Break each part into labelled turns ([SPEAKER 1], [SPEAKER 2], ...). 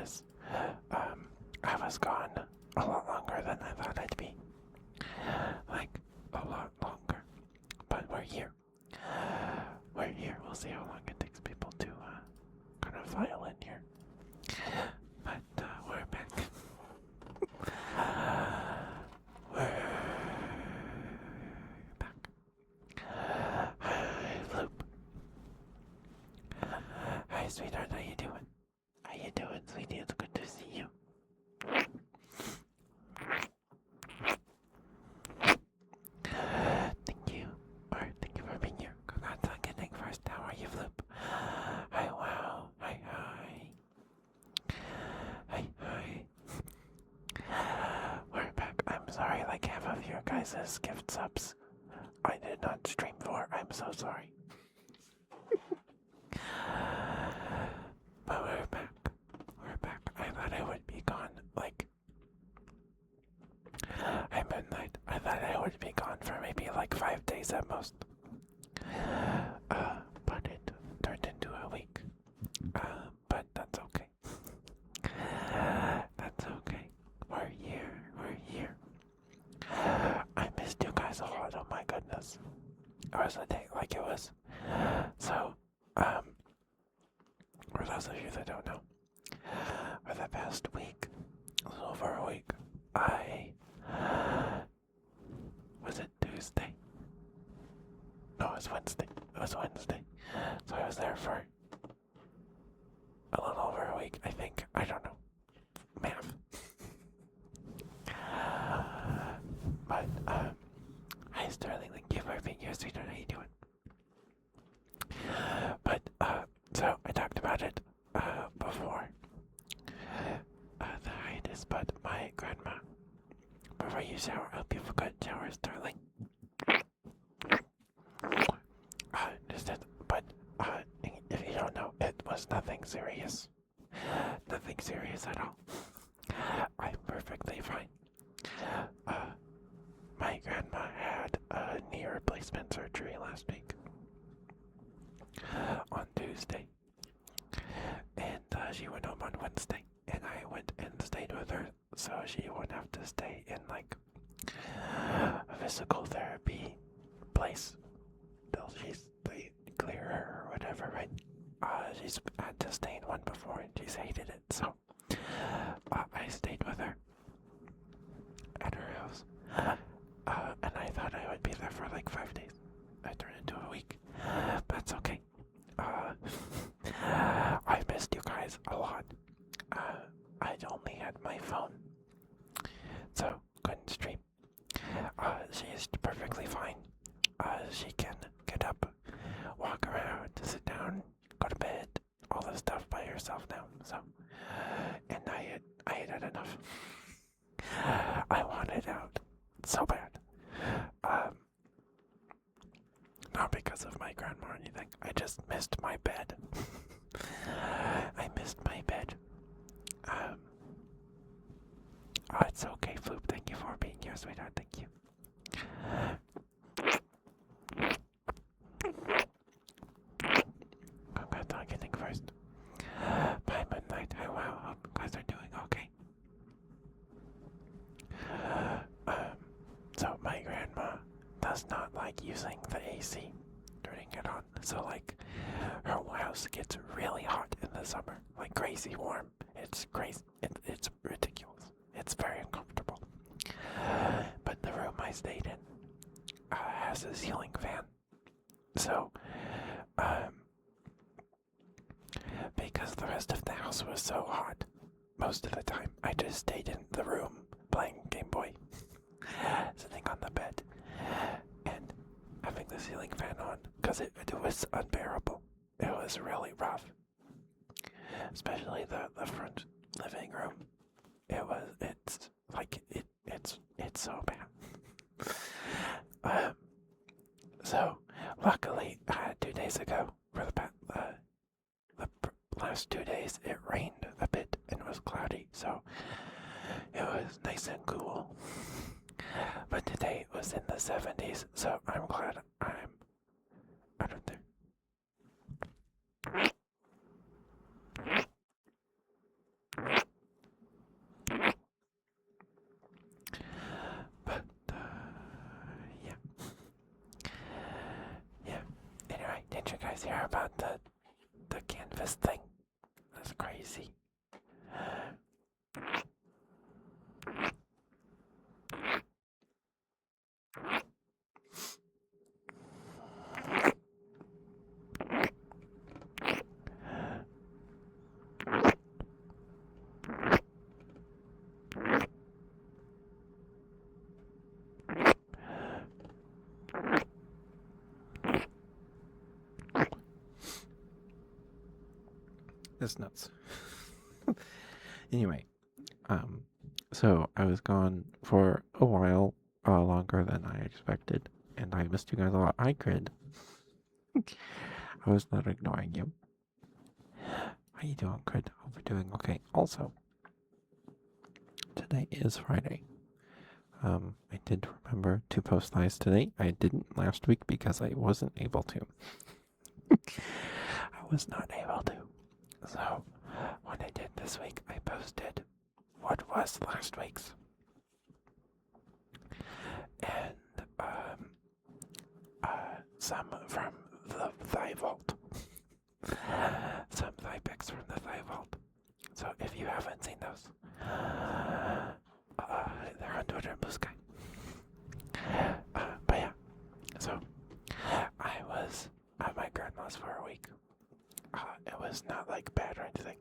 [SPEAKER 1] goodness. I was gone a lot longer than I thought I'd be. Like, a lot longer. But we're here. We're here. We'll see how long it takes people to kind of file in here. But we're back. We're back. Hi, Loop. Hi, sweetheart. How you doing? How you doing, sweetie? It's good to see you. Thank you. Or thank you for being here. Congrats on getting first. How are you, Flip? Hi, wow. Hi, hi. Hi, hi. We're back. I'm sorry, like half of your guys' gift subs I did not stream for. I'm so sorry. But we're back. We're back. I thought I would be gone, like, at midnight. I thought I would be gone for maybe like 5 days at most. But it turned into a week. But that's okay. That's okay. We're here. We're here. I missed you guys a lot. Oh my goodness. It was a day like it was. So, for those of you that don't know, for the past week, a little over a week, was it Tuesday? No, it was Wednesday. It was Wednesday. So I was there for a little over a week, I think. I don't know. Math. But, hi Sterling, thank you for being here, sweetheart. How you doing? But, so I talked about it, before, the hiatus, but my grandma, before you shower, I hope you have a good shower, Sterling. If you don't know, it was nothing serious. Nothing serious at all. I'm perfectly fine. My grandma had a knee replacement surgery last week. On Tuesday. And she went home on Wednesday. And I went and stayed with her. So she won't have to stay in like a physical therapy place till they clear her or whatever, right? She's had to stay in one before and she's hated it, so I stayed with her at her house. And I thought I would be there for like 5 days. I turned into a week. But that's okay. I missed you guys a lot. I only had my phone, so couldn't stream. She is perfectly fine. She can get up, walk around, sit down, go to bed, all this stuff by herself now. So, and I had enough. I wanted out so bad. Not because of my grandma or anything. I just missed my bed. I missed my bed. It's okay, Floop. Thank you for being here, sweetheart. Thank you. Congrats on getting first. Bye, Midnight. Oh, wow. Hope you guys are doing okay. So my grandma does not like using the AC, turning it on. So like, her house gets really hot in the summer, like crazy warm. It's crazy. It's ridiculous. It's very uncomfortable. But the room I stayed in has a ceiling fan. So, because the rest of the house was so hot, most of the time I just stayed in the room playing Game Boy, sitting on the bed, and having the ceiling fan on, because it was unbearable. It was really rough. Especially the front living room. It's so bad. So, luckily, 2 days ago, for the last 2 days, it rained a bit and it was cloudy, so it was nice and cool. But today it was in the 70s, so I'm glad I'm out of there. guys hear about the canvas thing? That's crazy. That's nuts. Anyway, so I was gone for a while, longer than I expected, and I missed you guys a lot. I could. I was not ignoring you. How you doing? Good. Hope you're doing okay. Also, today is Friday. I did remember to post lives today. I didn't last week because I wasn't able to. I was not able to. So, what I did this week, I posted what was last week's. And, some from the Thigh Vault. Some thigh pics from the Thigh Vault. So, if you haven't seen those, they're on Twitter and Blue Sky. But yeah, so I was at my grandma's for a week. It was not like bad or anything.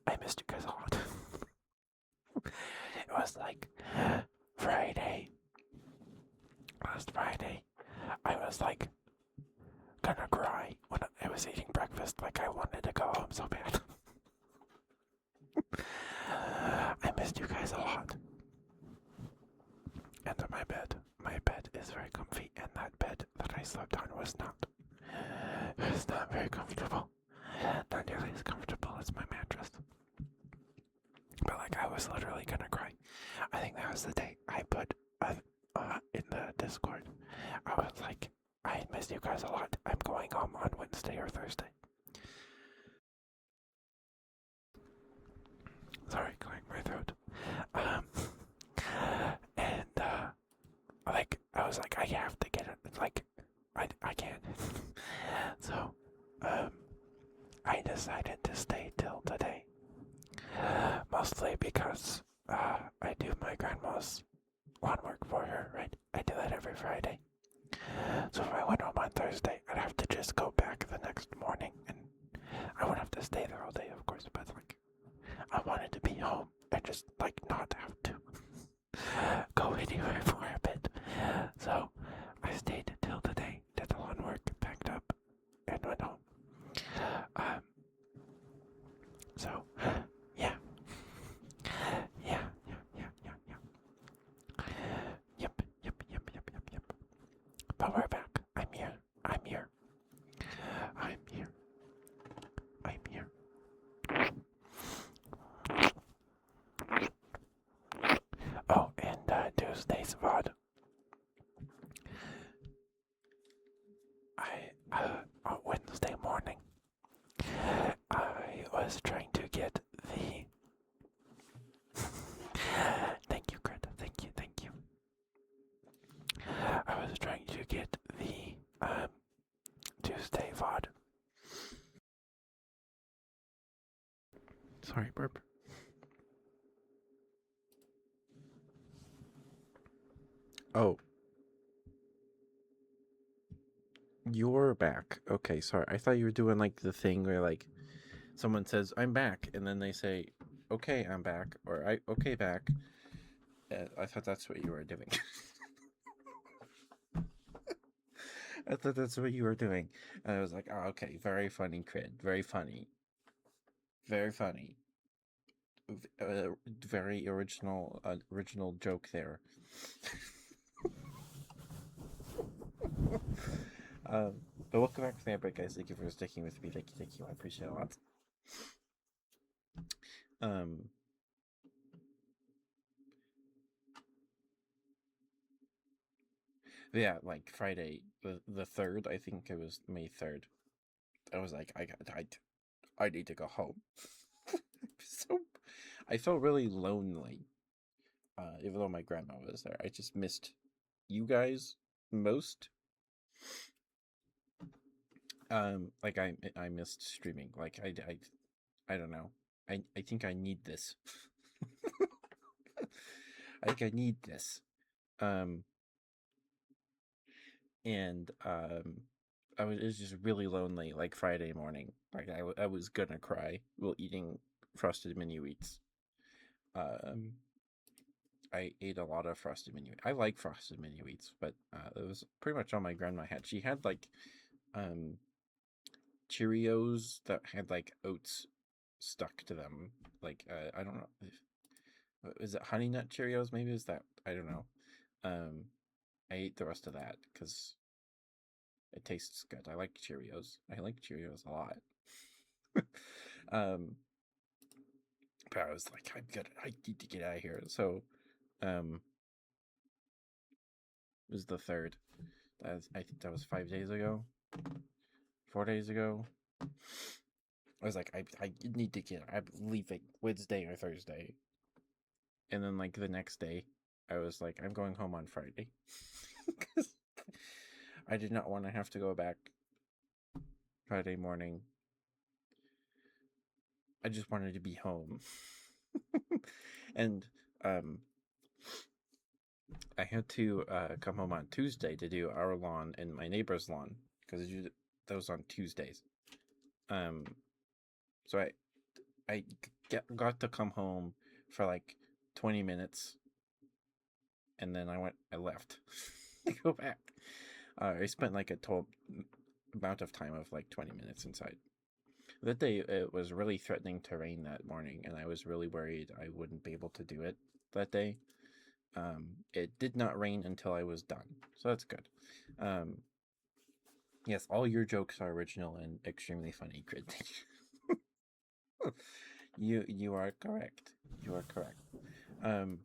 [SPEAKER 1] I missed you guys a lot. It was like Friday. Last Friday, I was like gonna cry when I was eating breakfast. Like I wanted to go home so bad. I missed you guys a lot. And my bed is very comfy, and that bed that I slept on was not. It was not very comfortable. Not nearly as comfortable as my mattress. But like I was literally gonna cry. I think that was the day I put in the Discord. I was like, I missed you guys a lot. I'm going home on Wednesday or Thursday. Sorry, clearing my throat. And like I was like, I have to get it. It's like I can't. So I decided to stay till today. Mostly because I do my grandma's lawn work for her, right? I do that every Friday. So if I went home on Thursday, I'd have to just go back the next morning, and I wouldn't have to stay there all day, of course, but like, I wanted to be home and just like not have to go anywhere for a bit. So I stayed till today, did the lawn work, packed up, and went home. So yeah. Yeah. Yep. But we're back. I'm here. Oh, and Tuesday's VOD. On Wednesday morning, I was trying to get the. Thank you, Greta. Thank you. I was trying to get the Tuesday VOD. Sorry, burp. Oh. You're back. Okay, sorry. I thought you were doing like the thing where like someone says, I'm back, and then they say, okay, I'm back, or okay, back. I thought that's what you were doing. I thought that's what you were doing. And I was like, oh, okay, very funny, Crid. Very funny. Very funny. Very original joke there. But welcome back to the Outbreak, guys. Thank you for sticking with me. Thank you. I appreciate it a lot. Yeah, like Friday, the 3rd, I think it was May 3rd. I was like, I need to go home. So I felt really lonely. Even though my grandma was there, I just missed you guys most.
[SPEAKER 2] Like I missed streaming. Like I don't know. I think I need this. I think I need this. Um, and it was just really lonely. Like Friday morning, like I was gonna cry while eating frosted mini wheats. Um, I ate a lot of frosted mini. I like frosted mini wheats, but it was pretty much all my grandma had. She had like um Cheerios that had like oats stuck to them. Like I don't know, is it honey nut Cheerios? Maybe is that, I don't know. Um, I ate the rest of that because it tastes good. I like Cheerios. I like Cheerios a lot. um, but I was like, I need to get out of here. So, um, it was the third. I think that was 5 days ago, 4 days ago. I was like, I need to get. I'm leaving Wednesday or Thursday, and then like the next day, I was like, I'm going home on Friday because I did not want to have to go back Friday morning. I just wanted to be home. And um, I had to come home on Tuesday to do our lawn and my neighbor's lawn because I do those on Tuesdays. Um, so I got to come home for like 20 minutes, and then I left to go back. I spent like a total amount of time of like 20 minutes inside. That day, it was really threatening to rain that morning, and I was really worried I wouldn't be able to do it that day. It did not rain until I was done, so that's good. Um, yes, all your jokes are original and extremely funny, Crit. You are correct. You are correct. Um,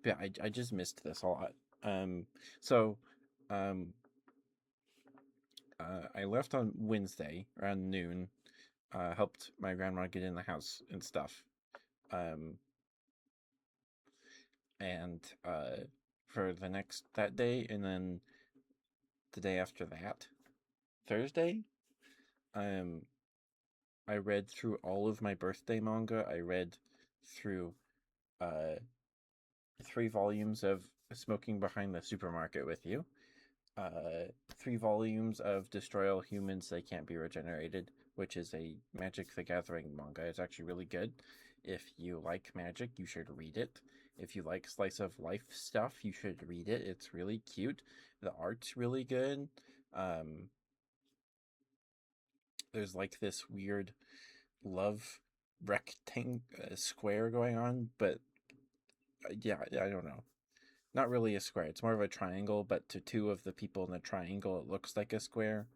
[SPEAKER 2] yeah, I just missed this a lot. Um, so, um, I left on Wednesday around noon. Helped my grandma get in the house and stuff. Um, and for the next that day, and then the day after that, Thursday, um, I read through all of my birthday manga. I read through uh 3 volumes of Smoking Behind the Supermarket with You, 3 volumes of Destroy All Humans They Can't Be Regenerated, which is a Magic the Gathering manga. It's actually really good. If you like magic, you should read it. If you like slice of life stuff, you should read it. It's really cute. The art's really good. Um, there's like this weird love rectangle square going on, but yeah, I don't know. Not really a square. It's more of a triangle, but to two of the people in the triangle, it looks like a square,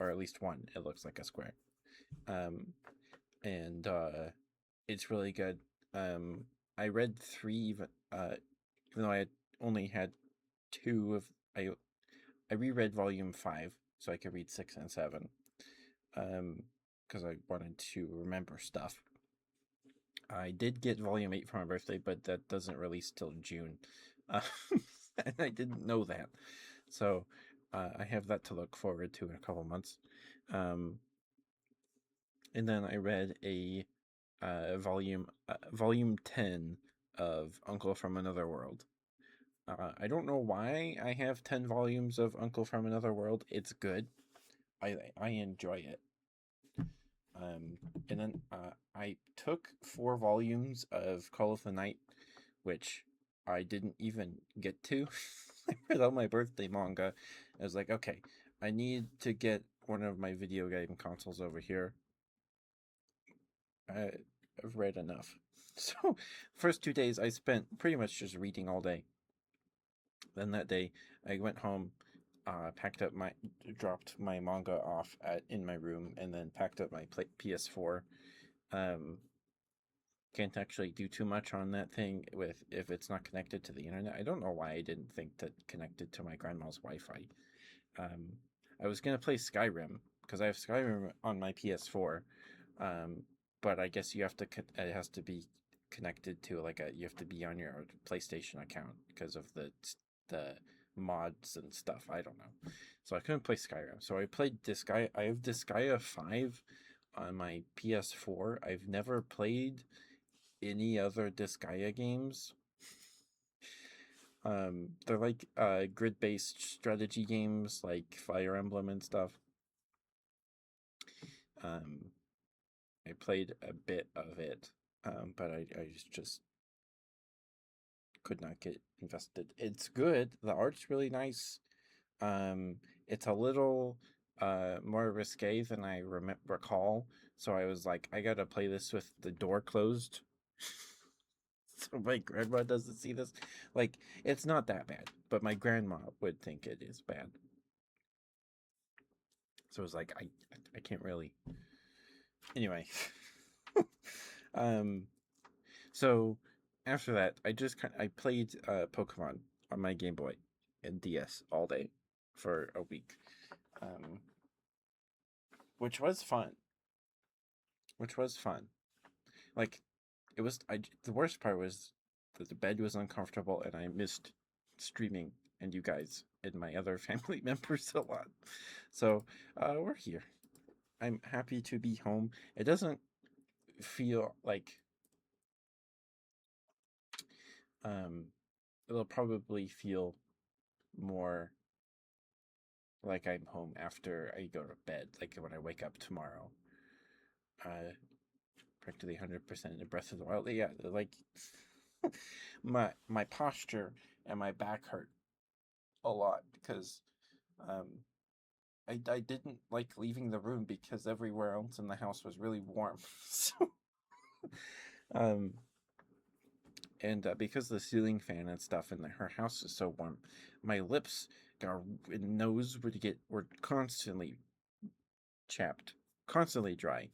[SPEAKER 2] or at least one, it looks like a square. Um, and it's really good. Um, I read three, even though I had only had two of I reread volume 5 so I could read 6 and 7. Because I wanted to remember stuff. I did get volume 8 for my birthday, but that doesn't release till June. Uh, and I didn't know that. So I have that to look forward to in a couple months. Um, and then I read a volume 10 of Uncle from Another World. I don't know why I have 10 volumes of Uncle from Another World. It's good. I enjoy it. Um, and then I took 4 volumes of Call of the Night, which I didn't even get to. I read all my birthday manga. I was like, okay, I need to get one of my video game consoles over here. I've read enough. So, first 2 days I spent pretty much just reading all day. Then that day I went home, dropped my manga off in my room, and then packed up my PS4. Um, can't actually do too much on that thing with if it's not connected to the internet. I don't know why I didn't think to connect it to my grandma's Wi-Fi. Um, I was gonna play Skyrim because I have Skyrim on my PS4, but I guess you have to. It has to be connected to like a. You have to be on your PlayStation account because of the mods and stuff. I don't know. So I couldn't play Skyrim. So I played Disgaea. I have Disgaea 5 on my PS4. I've never played any other Disgaea games. They're like grid-based strategy games like Fire Emblem and stuff. Um, I played a bit of it, but I just could not get invested. It's good. The art's really nice. Um, it's a little more risque than I recall. So I was like, I gotta play this with the door closed. So my grandma doesn't see this. Like, it's not that bad, but my grandma would think it is bad. So it was like, I can't really. Anyway, um, so after that, I played Pokemon on my Game Boy and DS all day for a week, um, which was fun. Which was fun. Like it was. The worst part was that the bed was uncomfortable, and I missed streaming and you guys and my other family members a lot. So we're here. I'm happy to be home. It doesn't feel like um, it'll probably feel more like I'm home after I go to bed, like when I wake up tomorrow. Practically 100% in Breath of the Wild. Yeah, like my posture and my back hurt a lot because um, I didn't like leaving the room because everywhere else in the house was really warm. So um, and because the ceiling fan and stuff in her house is so warm, my lips got and nose were constantly chapped, constantly dry.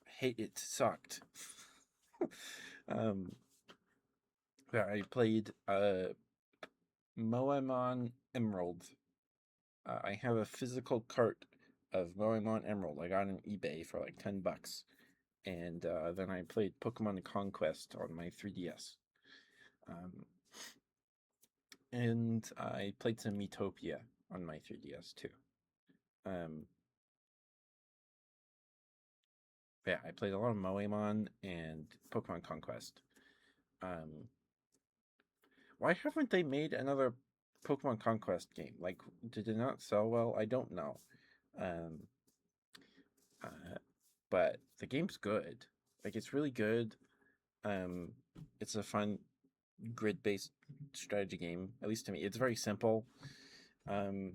[SPEAKER 2] I hate it. Sucked. um, yeah, I played Moemon Emerald. I have a physical cart of Moemon Emerald I got on eBay for like $10, and then I played Pokemon Conquest on my 3DS. Um, and I played some Metopia on my 3DS too. Um, yeah, I played a lot of Moemon and Pokemon Conquest. Um, why haven't they made another Pokemon Conquest game? Like, did it not sell well? I don't know. Um, uh, but the game's good. Like, it's really good. Um, it's a fun grid-based strategy game. At least to me, it's very simple. Um,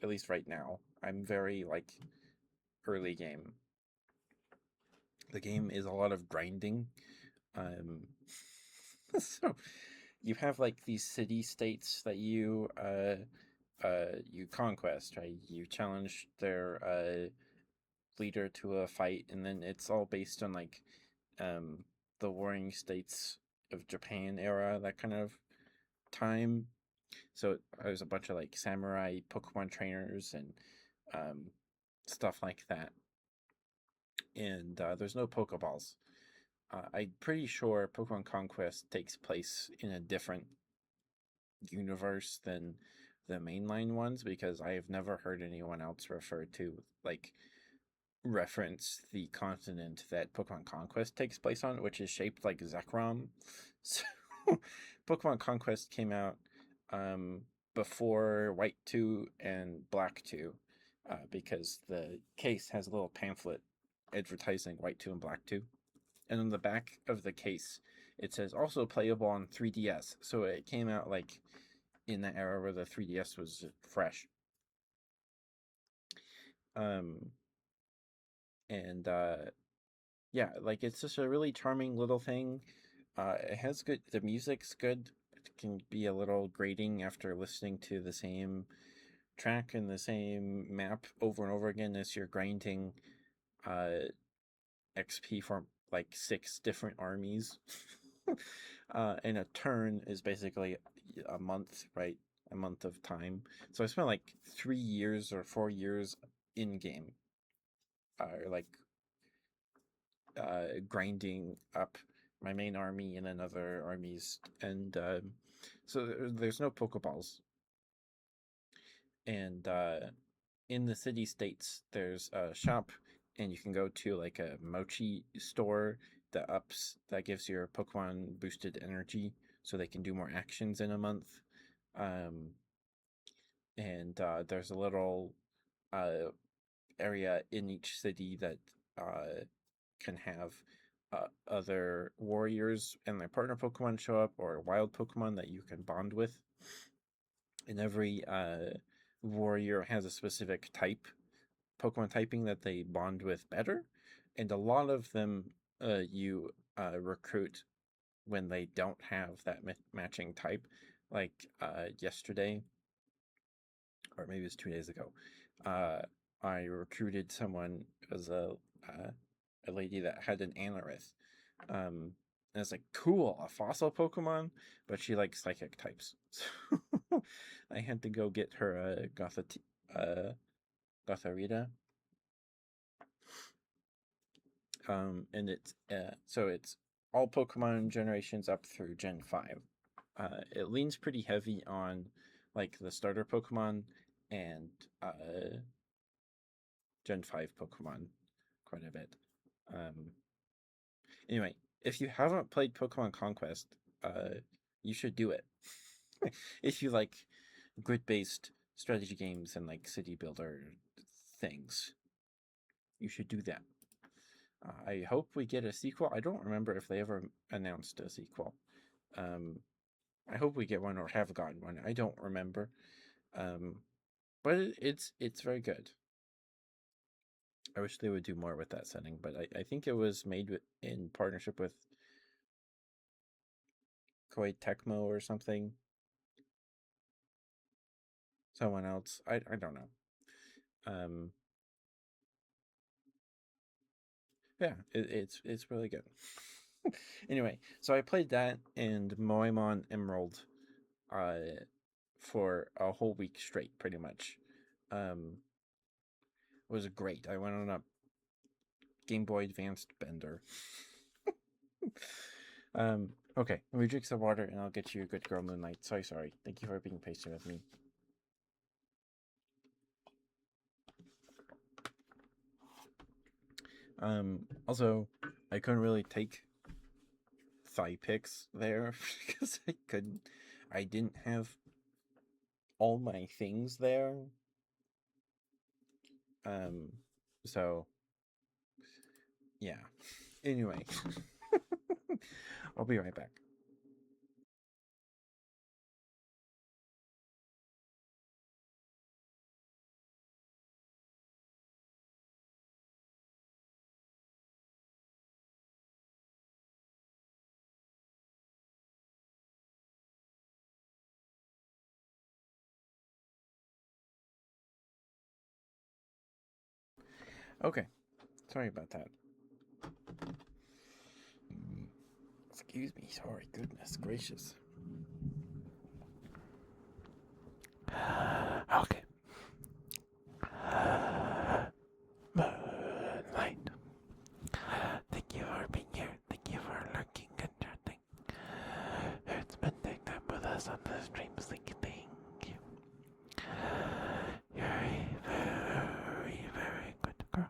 [SPEAKER 2] at least right now, I'm very like early game. The game is a lot of grinding. Um, so you have like these city states that you conquest, right? You challenge their leader to a fight, and then it's all based on like um the warring states of Japan era, that kind of time. So there's a bunch of like samurai Pokemon trainers and um stuff like that. And there's no Pokeballs. I'm pretty sure Pokemon Conquest takes place in a different universe than the mainline ones because I have never heard anyone else refer to like reference the continent that Pokemon Conquest takes place on, which is shaped like Zekrom. So Pokemon Conquest came out um, before White 2 and Black 2 because the case has a little pamphlet advertising White 2 and Black 2. And on the back of the case, it says also playable on 3DS. So it came out like in the era where the 3DS was fresh. Um, and yeah, like it's just a really charming little thing. It has good. The music's good. It can be a little grating after listening to the same track and the same map over and over again as you're grinding XP for like 6 different armies. And a turn is basically a month, right? A month of time. So I spent like 3 years or 4 years in game, like grinding up my main army and then other armies, and so there's no Pokeballs. And in the city states, there's a shop, and you can go to like a mochi store that gives your Pokemon boosted energy, so they can do more actions in a month. Um, and there's a little uh, area in each city that can have other warriors and their partner Pokemon show up, or wild Pokemon that you can bond with. And every warrior has a specific Pokemon typing that they bond with better, and a lot of them you recruit when they don't have that matching type. Like yesterday, or maybe it was 2 days ago, uh, I recruited someone as a lady that had an Anorith. And it's like, cool, a fossil Pokemon, but she likes psychic types. So I had to go get her Gotharita. And it's all Pokemon generations up through Gen 5. It leans pretty heavy on like the starter Pokemon and Gen 5 Pokemon quite a bit. Anyway, if you haven't played Pokemon Conquest, you should do it. If you like grid-based strategy games and like city builder things, you should do that. I hope we get a sequel. I don't remember if they ever announced a sequel. I hope we get one or have gotten one. I don't remember. But it's very good. I wish they would do more with that setting, but I think it was made in partnership with Koei Tecmo or something. Someone else. I don't know. Yeah, it's really good. Anyway, so I played that and Moemon Emerald for a whole week straight, pretty much. It was great. I went on a Game Boy Advanced bender. Okay, let me drink some water and I'll get you a good girl, Moonlight. Sorry. Thank you for being patient with me. Also, I couldn't really take thigh pics there because I didn't have all my things there. So yeah. Anyway, I'll be right back. Okay, sorry about that. Excuse me, sorry, goodness gracious.
[SPEAKER 1] Okay. Moonlight. Thank you for being here. Thank you for lurking and chatting. It's been taking time with us on the stream, Slinky. Thank you. You're a very, very good girl.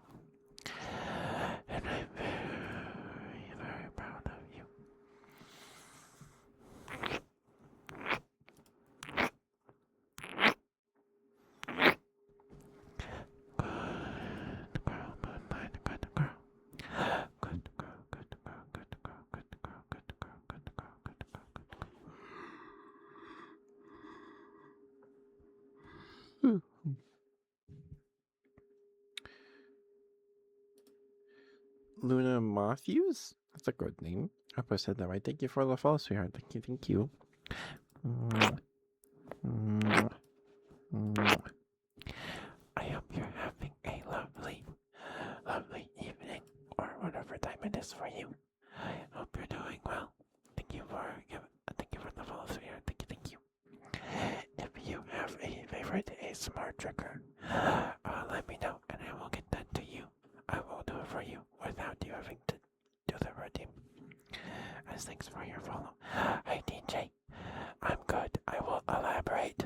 [SPEAKER 1] And I'm very, very proud of you. Good girl, Moonlight. Good girl. Good girl, good girl, good girl, good girl, good girl, good girl, good girl, good girl.
[SPEAKER 2] Luna Matthews? That's a good name. I hope I said that right. Thank you for the follow, sweetheart. Thank you.
[SPEAKER 1] I hope you're having a lovely, lovely evening, or whatever time it is for you. I hope you're doing well. Thank you for the follow, sweetheart. Thank you. If you have a favorite ASMR trigger, let me know and I will get that to you. I will do it for you without you having to do the routine. As thanks for your follow. Hi DJ, I'm good. I will elaborate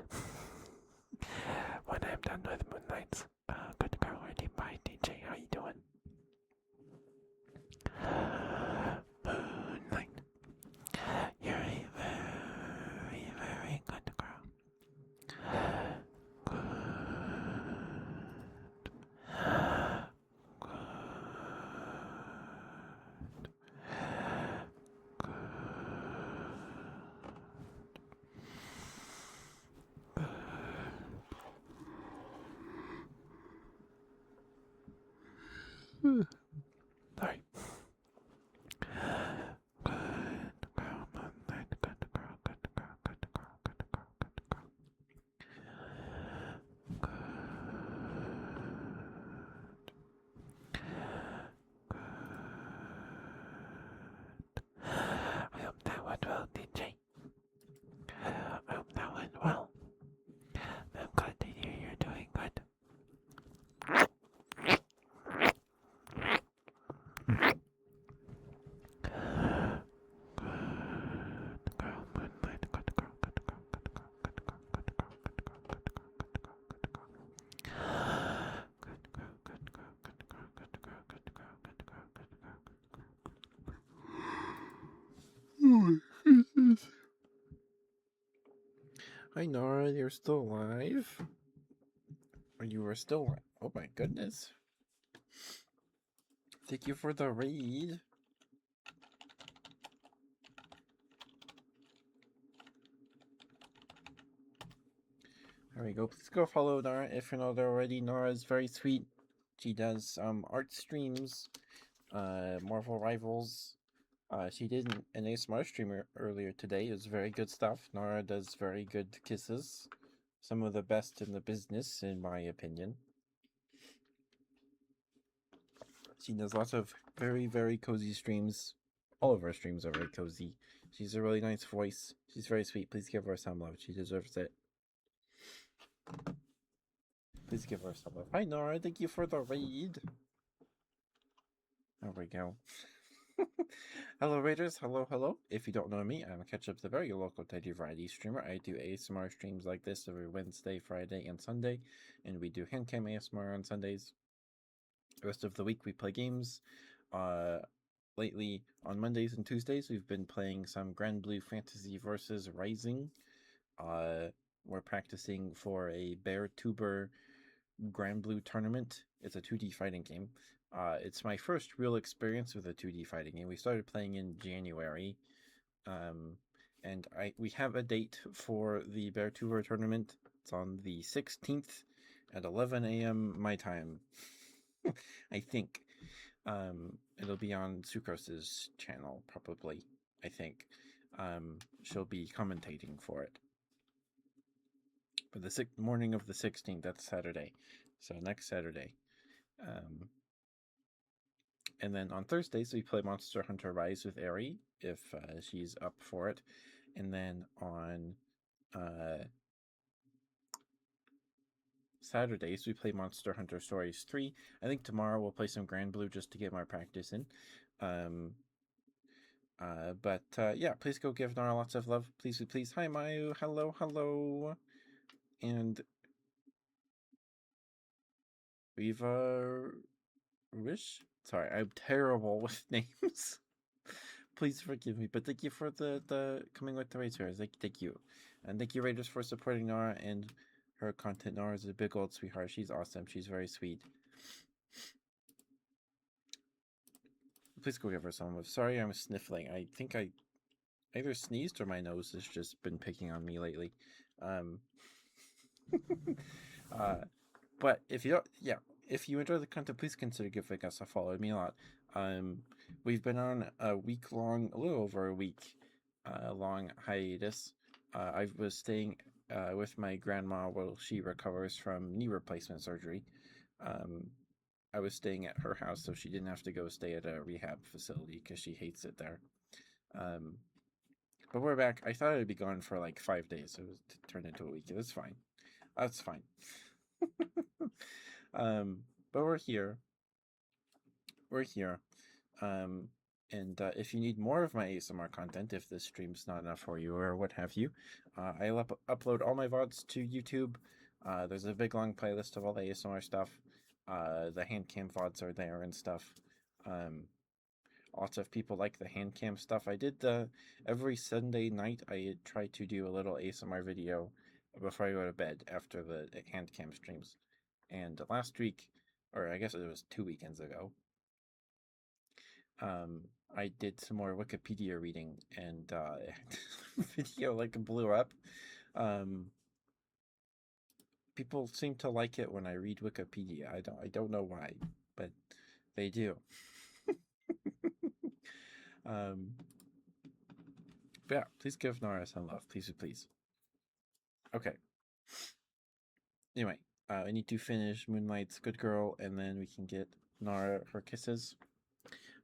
[SPEAKER 1] when
[SPEAKER 2] Hi, Nora. You're still alive? Or you are still... Oh my goodness. Thank you for the raid. There we go. Please go follow Nora if you're not already. Nora is very sweet. She does art streams, Marvel Rivals. She did an ASMR streamer earlier today. It was very good stuff. Nora does very good kisses. Some of the best in the business, in my opinion. She does lots of very, very cozy streams. All of her streams are very cozy. She's a really nice voice. She's very sweet. Please give her some love. She deserves it. Please give her some love. Hi, Nora. Thank you for the raid. There we go. Hello, Raiders. Hello, hello. If you don't know me, I'm Ketchup, the very local Teddy Variety streamer. I do ASMR streams like this every Wednesday, Friday, and Sunday, and we do handcam ASMR on Sundays. The rest of the week, we play games. Lately, on Mondays and Tuesdays, we've been playing some Grand Blue Fantasy Versus Rising. We're practicing for a Bear Tuber Grand Blue tournament. It's a 2D fighting game. It's my first real experience with a 2D fighting game. We started playing in January, and we have a date for the Bear Tuber tournament. It's on the 16th at 11 a.m. my time. I think. It'll be on Sucrose's channel, probably. I think. She'll be commentating for it. For the morning of the 16th, that's Saturday. So next Saturday. And then on Thursdays, we play Monster Hunter Rise with Aerie, if she's up for it. And then on Saturdays, we play Monster Hunter Stories 3. I think tomorrow we'll play some Grand Blue just to get my practice in. But yeah, please go give Nara lots of love. Please, please. Hi, Mayu. Hello, hello. And we've Wish? Sorry, I'm terrible with names. Please forgive me, but thank you for the coming with the Raiders. Thank you. And thank you, Raiders, for supporting Nara and her content. Nara is a big old sweetheart. She's awesome. She's very sweet. Please go give her some love. Sorry, I'm sniffling. I think I either sneezed or my nose has just been picking on me lately. But if you enjoy the content, please consider giving us a follow. It'd mean a lot. We've been on a little over a week long hiatus. I was staying with my grandma while she recovers from knee replacement surgery. I was staying at her house, so she didn't have to go stay at a rehab facility because she hates it there. But we're back. I thought I'd be gone for like 5 days, so it was turned into a week. That's fine. That's fine. But we're here. And if you need more of my ASMR content, if this stream's not enough for you or what have you, I'll upload all my VODs to YouTube. There's a big long playlist of all the ASMR stuff. The hand cam VODs are there and stuff. Lots of people like the hand cam stuff. I did every Sunday night I try to do a little ASMR video before I go to bed after the hand cam streams. And last week, or I guess it was 2 weekends ago, I did some more Wikipedia reading, and video like blew up. People seem to like it when I read Wikipedia. I don't know why, but they do. But yeah, please give Nara some love, please, please. Okay. Anyway, I need to finish Moonlight's Good Girl, and then we can get Nara her kisses.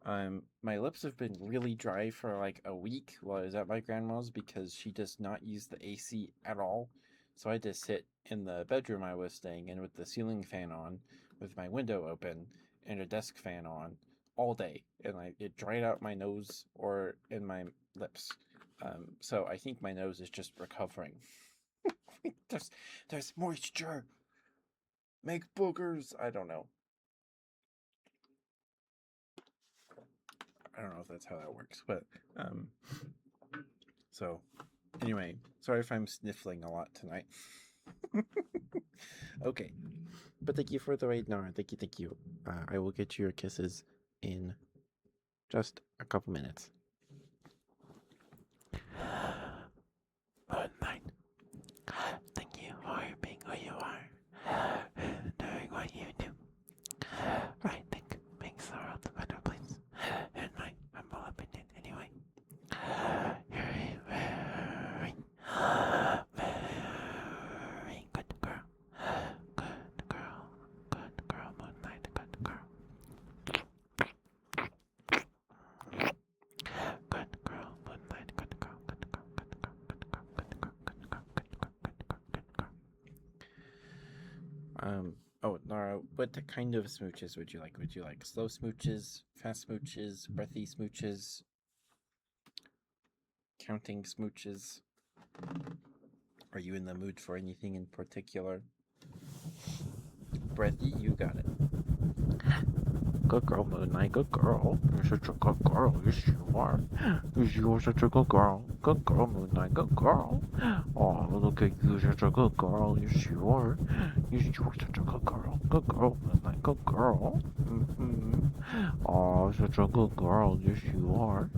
[SPEAKER 2] My lips have been really dry for like a week while I was at my grandma's because she does not use the AC at all. So I had to sit in the bedroom I was staying in with the ceiling fan on, with my window open, and a desk fan on all day, and it dried out my nose or in my lips. So I think my nose is just recovering. there's moisture. Make boogers. I don't know. I don't know if that's how that works, but so Anyway, sorry if I'm sniffling a lot tonight. Okay, but thank you for the raid, Nara. Thank you. I will get you your kisses in just a couple minutes.
[SPEAKER 1] Moonlight, thank you for being who you are, doing what you do. I think makes the world a better place, in my humble opinion, anyway. You're a very, very good girl. Good girl. Good girl, Moonlight. Good girl. Good girl, Moonlight. Good girl. Good girl. Good girl. Good girl. Good girl. Good girl. Good girl. Good girl.
[SPEAKER 2] Oh, Nara, what kind of smooches would you like? Would you like slow smooches, fast smooches, breathy smooches, counting smooches? Are you in the mood for anything in particular? Breathy, you got it.
[SPEAKER 1] Good girl, Moonlight. Good girl. You're such a good girl. Yes, you are. Yes, you are such a good girl. Good girl, Moonlight. Good girl. Oh, look at you. Such a good girl. Yes, you are. Yes, you are such a good girl. Good girl, Moonlight. Good girl. Oh, such a good girl. Yes, you are.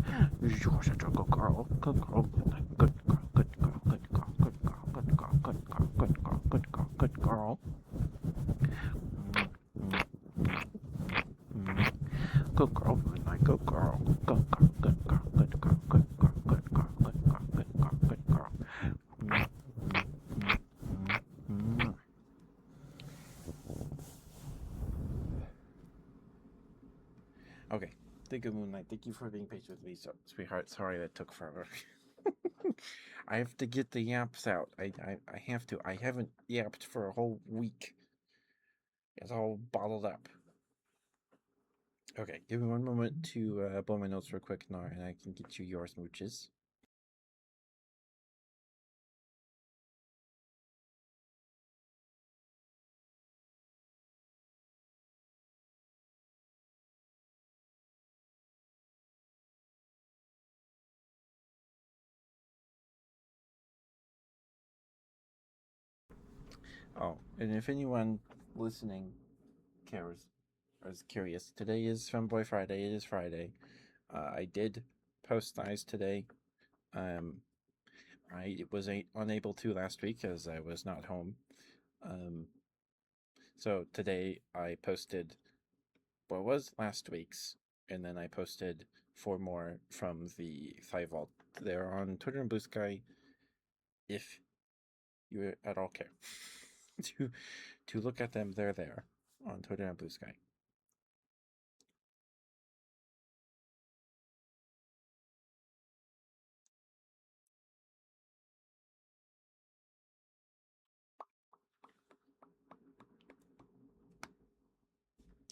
[SPEAKER 1] Yes, you are such a good girl. Good girl, Moonlight. Good girl. Good girl. Good girl. Good girl. Good girl. Good girl. Good girl. Good girl. Good girl. Good girl, Moonlight. Good girl. Good girl. Good girl. Good girl. Good girl. Good girl. Good girl. Good girl. Good girl.
[SPEAKER 2] Okay, thank you, Moonlight. Thank you for being patient with me, sweetheart. Sorry that took forever. I have to get the yaps out. I have to. I haven't yapped for a whole week. It's all bottled up. Okay, give me one moment to blow my nose real quick, Nara, and I can get you your smooches. Oh, and if anyone listening cares or is curious, today is Femboy Friday. It is Friday. I did post thighs today. I was unable to last week as I was not home. So today I posted what was last week's, and then I posted 4 more from the Thigh Vault. They're on Twitter and Blue Sky if you at all care to look at them. They're there on Twitter and Blue Sky.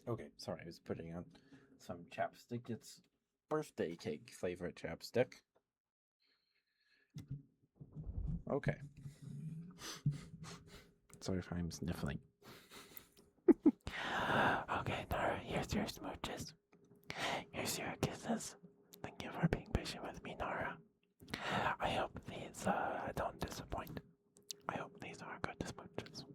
[SPEAKER 2] Okay, sorry, I was putting on some chapstick. It's birthday cake favorite chapstick. Okay. Sorry if I'm sniffling.
[SPEAKER 1] Okay, Nara, here's your smooches. Here's your kisses. Thank you for being patient with me, Nara. I hope these don't disappoint. I hope these are good smooches.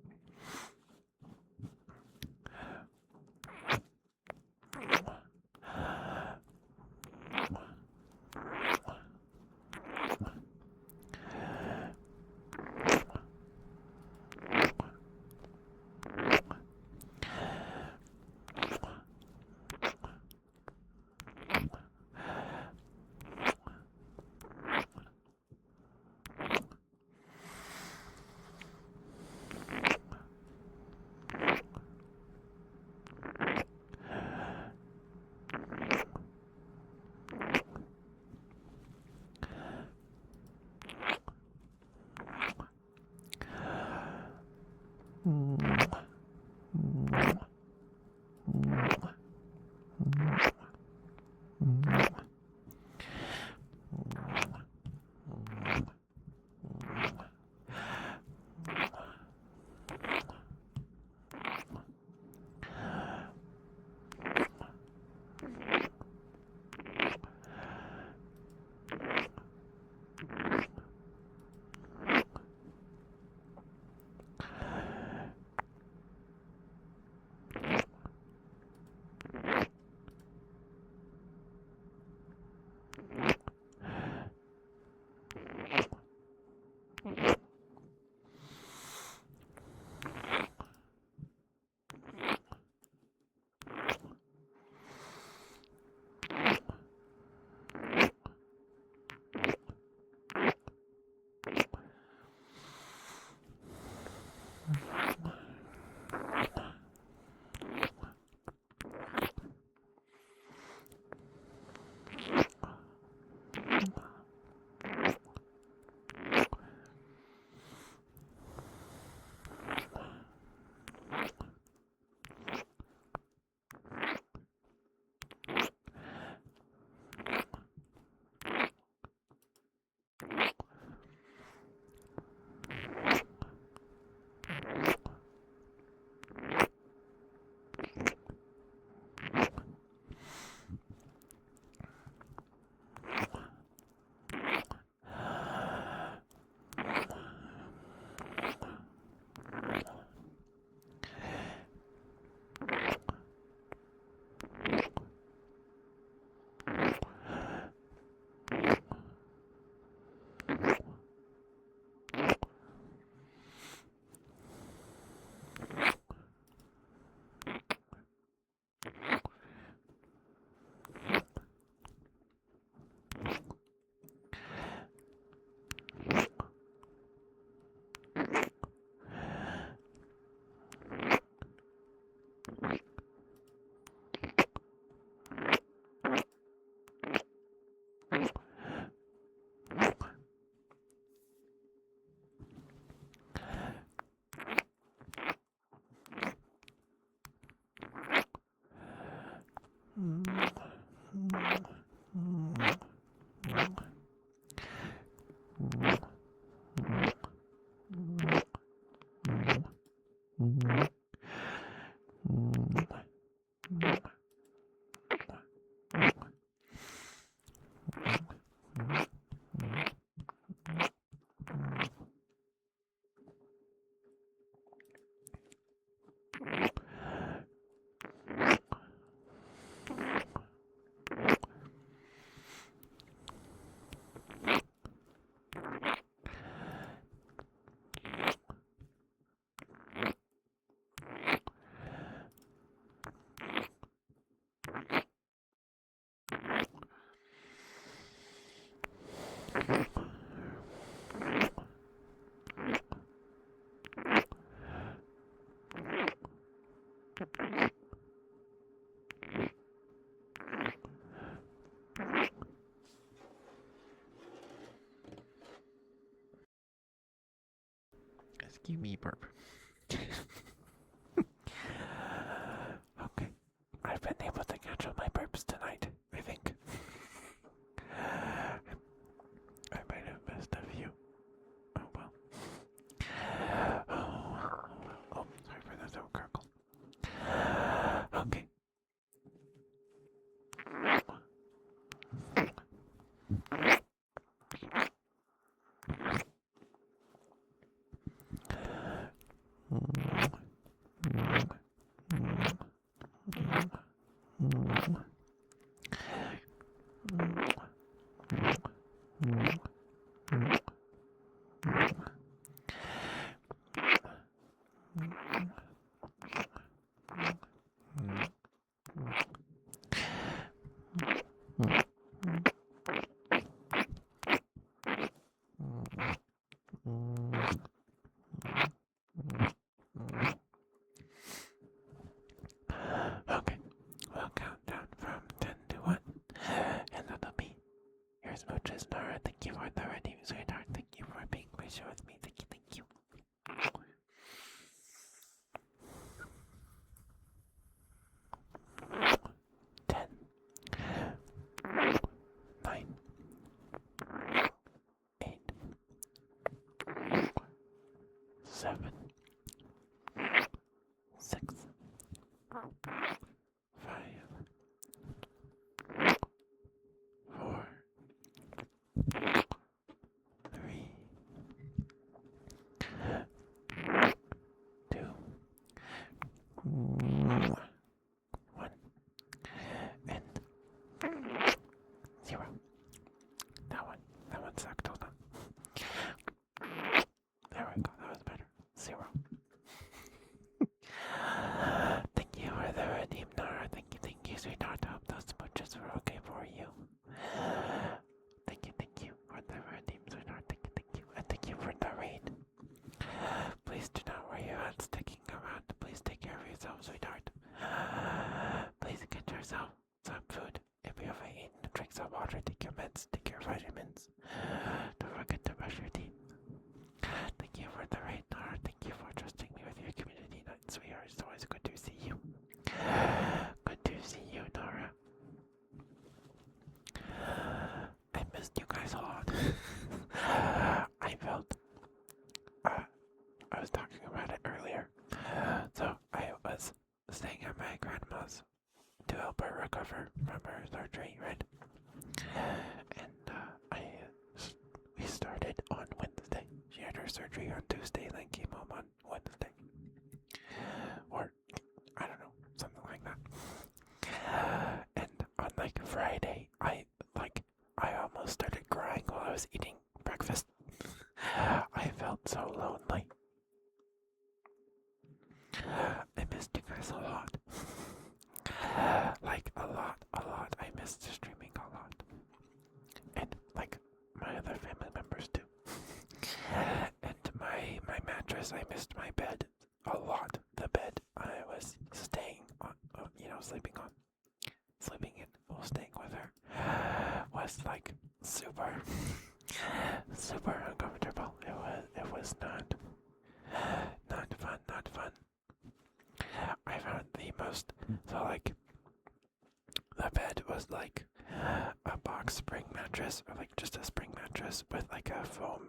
[SPEAKER 1] Excuse me, burp. Okay. I've been able to catch all my burps tonight, I think. I might have missed a few. Oh well. Oh, sorry for the throat gurgle. Okay. Okay, we'll count down from 10 to 1, and that'll be your smooches, Nora. Thank you for the ready, sweetheart. Thank you for being patient with me. Thank you, thank you. 10, 9, 8, 7, 6, 5, 4, 3, of water, take your meds, take your vitamins. Don't forget to brush your teeth. Thank you for the raid, Nora. Thank you for trusting me with your community night, sweetheart. It's always good to see you. Good to see you, Nora. I missed you guys a lot. I felt, I was talking about it earlier. So I was staying at my grandma's to help her recover from her surgery, right? And we started on Wednesday. She had her surgery on Tuesday, then came home on Wednesday. Or, I don't know, something like that. And on like Friday, I almost started crying while I was eating breakfast. I felt so lonely. I missed you guys a lot. Like a lot. I missed streaming a lot. And like my other family members too. And my mattress, I missed my bed a lot. The bed I was staying on, sleeping in while staying with her was like super uncomfortable. It was not fun. I found the most, so like, the bed was like a box spring mattress, or like just a spring mattress with like a foam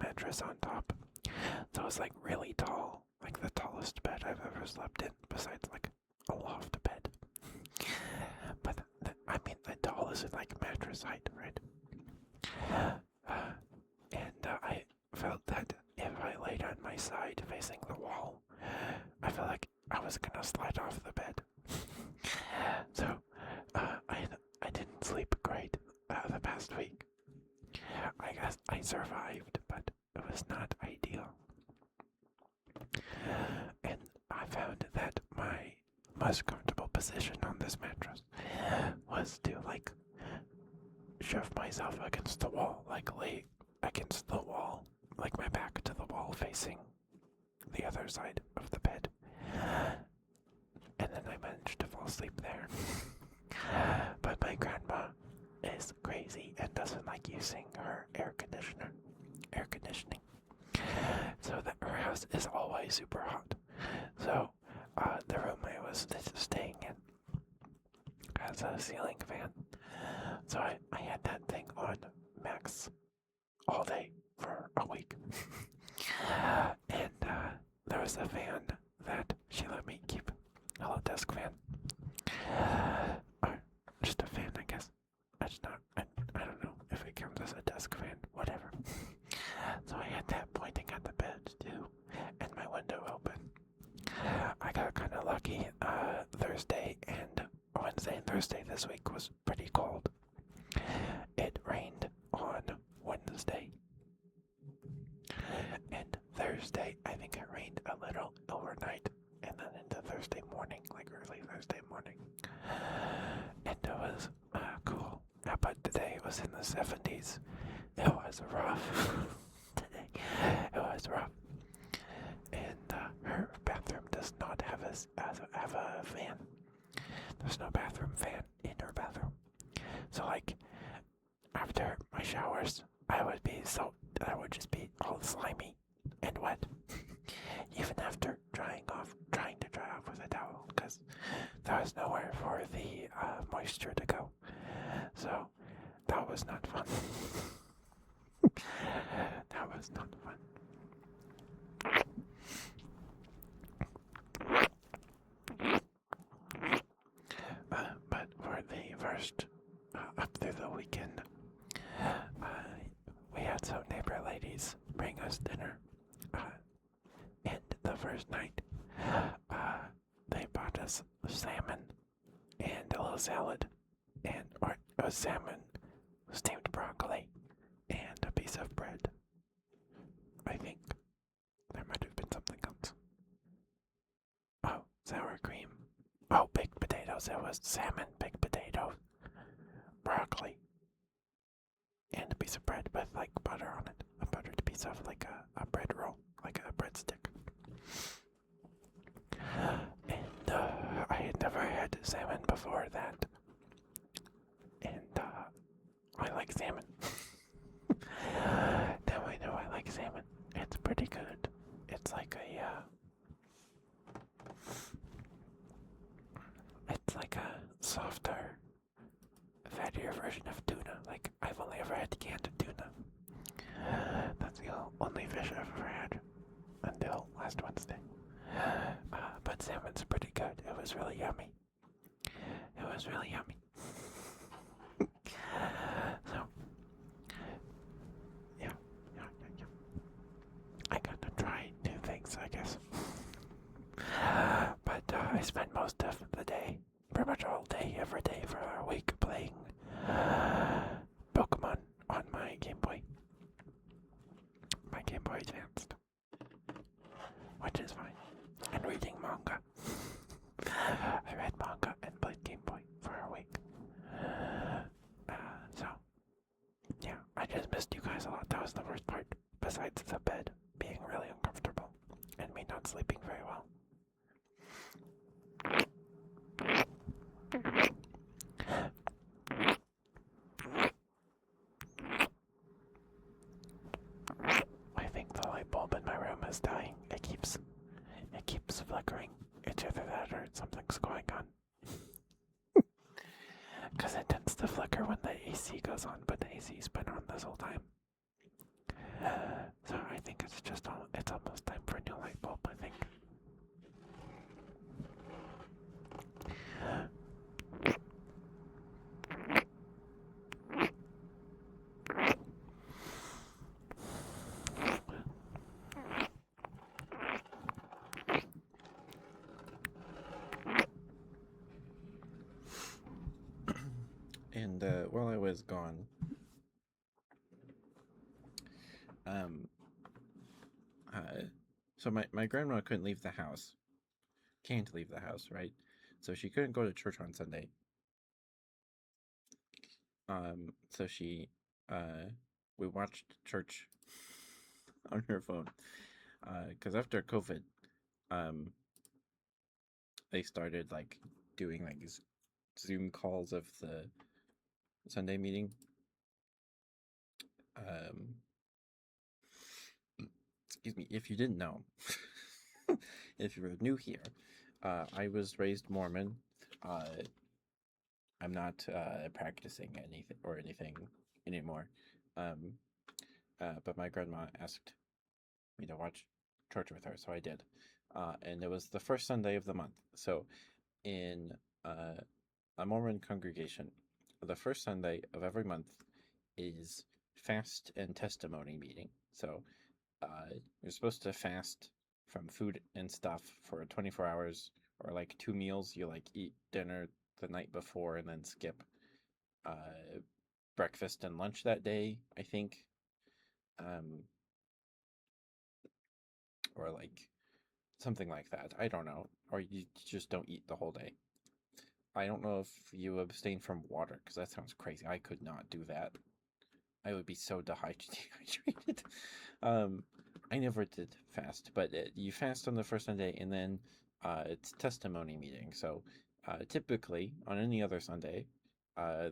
[SPEAKER 1] mattress on top. So it was like really tall, like the tallest bed I've ever slept in, besides like a loft bed. But I mean, the tallest is like mattress height, right? And I felt that if I laid on my side facing the wall, I felt like I was gonna slide off the bed. So I didn't sleep great the past week. I guess I survived, but it was not ideal. And I found that my most comfortable position on this mattress was to like shove myself against the wall, like lay against the wall, like my back to the wall facing the other side of the bed. And then I managed to fall asleep there. But my grandma is crazy and doesn't like using her air conditioning. So that her house is always super hot. So the room I was staying in has a ceiling fan. So I had that thing on max all day for a week. And there was a fan that she let me keep, a little desk fan. Or just a fan, I guess. I don't know if it counts as a desk fan, whatever. So I had that pointing at the bed too, and my window open. I got kind of lucky. Wednesday and Thursday this week was pretty cold. It rained on Wednesday. And Thursday, I think it rained a little overnight, and then into Thursday morning, like early Thursday morning. And it was cool. But today it was in the 70s. It was rough. Today, it was rough. And her bathroom does not have a fan. There's no bathroom fan in her bathroom. So like, after my showers, I would just be all slimy and wet. Even after trying to dry off with a towel, because there was nowhere for the moisture to go. So that was not fun. That was not fun. But for the first, up through the weekend, we had some neighbor ladies bring us dinner. And the first night, they bought us salmon and a little salad, or it was salmon, steamed broccoli, and a piece of bread. I think there might have been something else. Oh, sour cream. Oh, baked potatoes. It was salmon, baked potatoes, broccoli, and a piece of bread with like butter on it. A buttered piece of like a bread roll, like a breadstick. And I had never had salmon before that. And like salmon. Now I know I like salmon. It's pretty good. It's like it's like a softer, fattier version of tuna. Like, I've only ever had canned tuna. That's the only fish I've ever had until last Wednesday. But salmon's pretty good. It was really yummy. It was really yummy. So, yeah. I got to try new things, I guess. But I spent most of the day, pretty much all day, every day for a week playing Pokemon on my Game Boy. My Game Boy Advanced. Which is fine. And reading manga. I read manga and played Game Boy for a week. So, yeah, I just missed you guys a lot. That was the worst part. Besides the bed being really uncomfortable and me not sleeping very well. I think the light bulb in my room is dying. It keeps flickering. It's either that or something's going on. Because it tends to flicker when the AC goes on, but the AC's been on this whole time. So I think it's almost time for a new light bulb, I think.
[SPEAKER 2] And while I was gone, so my grandma couldn't leave the house. Can't leave the house, right? So she couldn't go to church on Sunday. So we watched church on her phone. Because after COVID, they started like doing like Zoom calls of the Sunday meeting. Excuse me, if you didn't know, if you're new here, I was raised Mormon. I'm not practicing anything anymore. But my grandma asked me to watch church with her, so I did. And it was the first Sunday of the month. So in a Mormon congregation, the first Sunday of every month is fast and testimony meeting. So you're supposed to fast from food and stuff for 24 hours or like 2 meals. You like eat dinner the night before and then skip breakfast and lunch that day, I think. Or like something like that. I don't know. Or you just don't eat the whole day. I don't know if you abstain from water because that sounds crazy. I could not do that. I would be so dehydrated. I never did fast, but you fast on the first Sunday and then it's testimony meeting. So typically on any other Sunday, uh,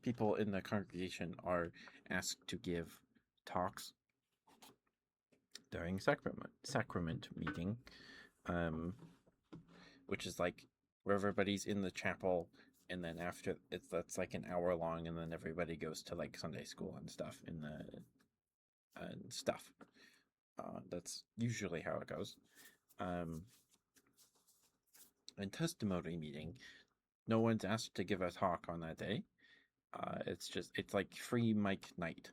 [SPEAKER 2] people in the congregation are asked to give talks during sacrament meeting, which is like where everybody's in the chapel, and then after that's like an hour long, and then everybody goes to like Sunday school and stuff in the and stuff. That's usually how it goes. And testimony meeting, no one's asked to give a talk on that day. It's like free mic night.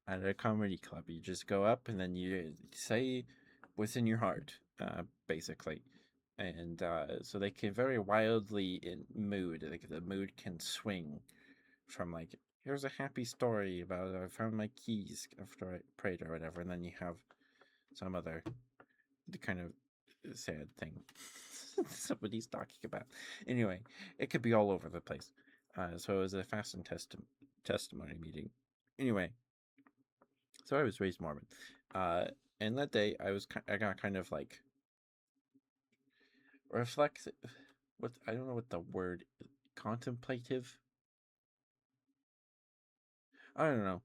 [SPEAKER 2] At a comedy club, you just go up and then you say what's in your heart, basically. And so they can very wildly in mood. Like the mood can swing from like, here's a happy story about I found my keys after I prayed or whatever, and then you have some other kind of sad thing somebody's talking about. Anyway, it could be all over the place. So it was a fast and testimony meeting. Anyway, so I was raised Mormon, and that day I got kind of like reflect. What I don't know what the word contemplative I don't know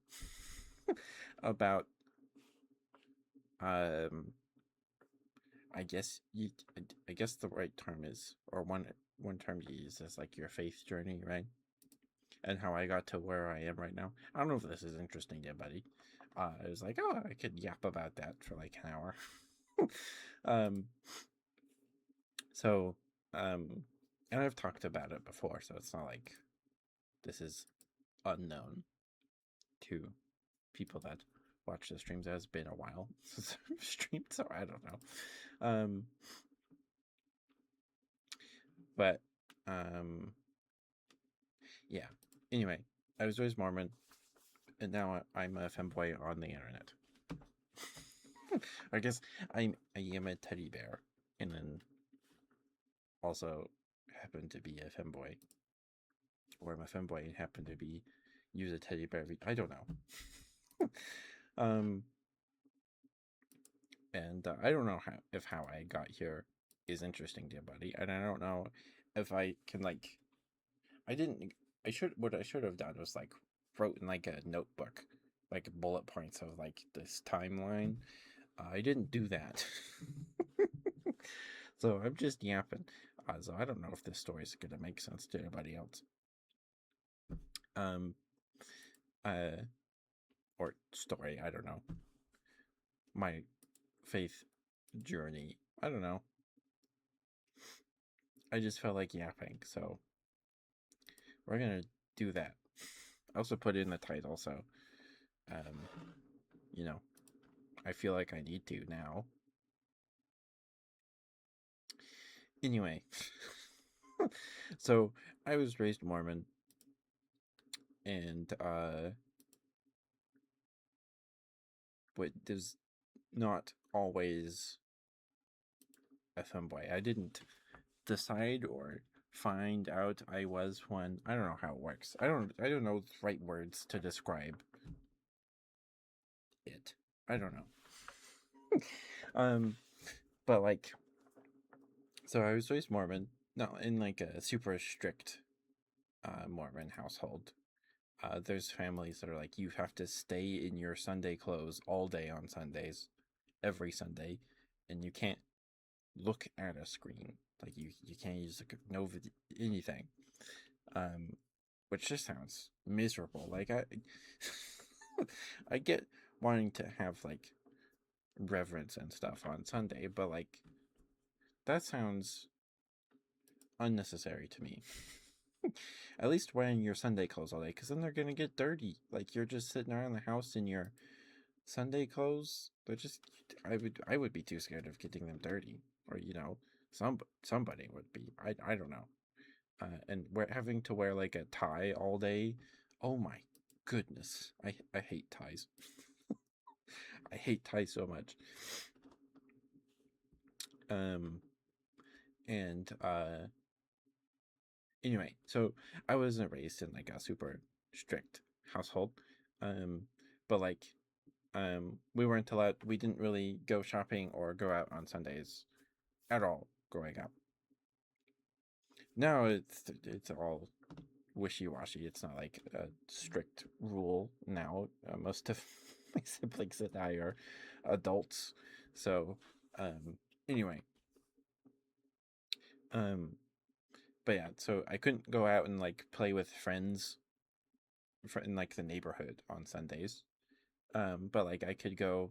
[SPEAKER 2] about um I guess the right term is, or one term you use is like your faith journey, right? And how I got to where I am right now. I don't know if this is interesting to anybody. I was like, oh, I could yap about that for like an hour. um, so, um, and I've talked about it before, so it's not like this is unknown to people that watch the streams. It has been a while since I've streamed, so I don't know. Um, but yeah. Anyway, I was raised Mormon, and now I'm a femboy on the internet. I guess I am a teddy bear, and then also happen to be a femboy, or I'm a femboy and happen to be use a teddy bear. I don't know. um, and I don't know how I got here is interesting to anybody, and I don't know if I can like I didn't I should what I should have done was like wrote in like a notebook like bullet points of like this timeline. I didn't do that. So I'm just yapping. So I don't know if this story is gonna make sense to anybody else. Um, uh, or story. I don't know. My faith journey. I don't know. I just felt like yapping, so we're gonna do that. I also put it in the title, so um, you know, I feel like I need to now. Anyway, so I was raised Mormon, and but there's not always a femboy. I didn't decide or find out I was one. I don't know how it works. I don't know the right words to describe it. I don't know. But like so I was raised Mormon, not in like a super strict Mormon household. There's families that are like you have to stay in your Sunday clothes all day on Sundays, every Sunday, and you can't look at a screen. Like you can't use like no anything. Um, which just sounds miserable. Like I get wanting to have like reverence and stuff on Sunday, but like that sounds unnecessary to me. At least wearing your Sunday clothes all day, because then they're gonna get dirty. Like you're just sitting around the house in your Sunday clothes. They're just I would be too scared of getting them dirty, or somebody would be. I don't know. And we're having to wear like a tie all day. Oh my goodness, I hate ties. I hate ties so much. Um, and anyway, so I wasn't raised in like a super strict household. Um, but like we weren't allowed. We didn't really go shopping or go out on Sundays at all growing up. Now it's all wishy-washy. It's not like a strict rule now. Most of my siblings and I are adults, so anyway, um, but yeah, so I couldn't go out and like play with friends in like the neighborhood on Sundays. But like I could go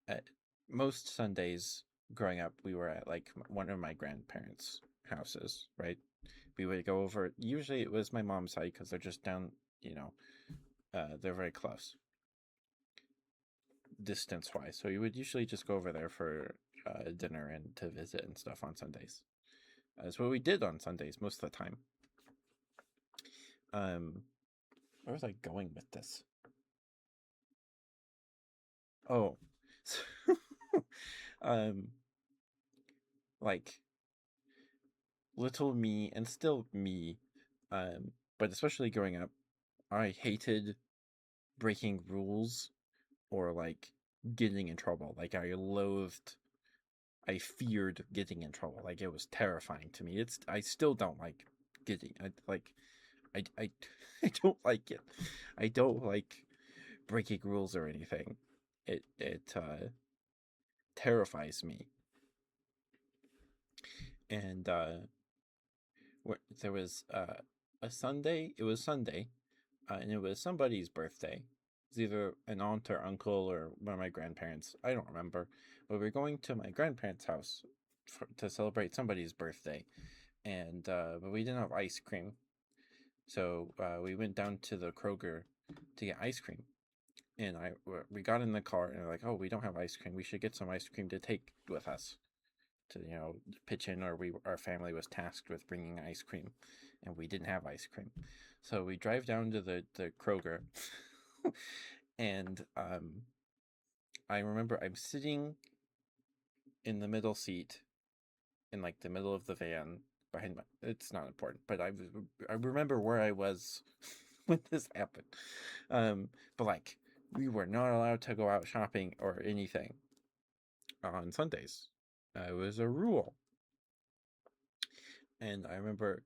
[SPEAKER 2] at most Sundays growing up. We were at like one of my grandparents' houses, right? We would go over. Usually it was my mom's side because they're just down, you know, they're very close distance wise. So you would usually just go over there for dinner and to visit and stuff on Sundays. That's what we did on Sundays most of the time. Where was I going with this? Oh, um, like little me and still me, but especially growing up, I hated breaking rules or like getting in trouble. Like I feared getting in trouble. Like it was terrifying to me. I still don't like getting I like I I don't like it. I don't like breaking rules or anything. It terrifies me. And there was a Sunday. It was Sunday, and it was somebody's birthday. It's either an aunt or uncle or one of my grandparents. I don't remember. But we were going to my grandparents' house to celebrate somebody's birthday, and but we didn't have ice cream, so we went down to the Kroger to get ice cream. And we got in the car and we're like, oh, we don't have ice cream. We should get some ice cream to take with us to pitch in, or our family was tasked with bringing ice cream, and we didn't have ice cream, so we drive down to the Kroger, and I remember I'm sitting in the middle seat, in like the middle of the van behind my. It's not important, but I remember where I was when this happened, but like we were not allowed to go out shopping or anything on Sundays. It was a rule. And I remember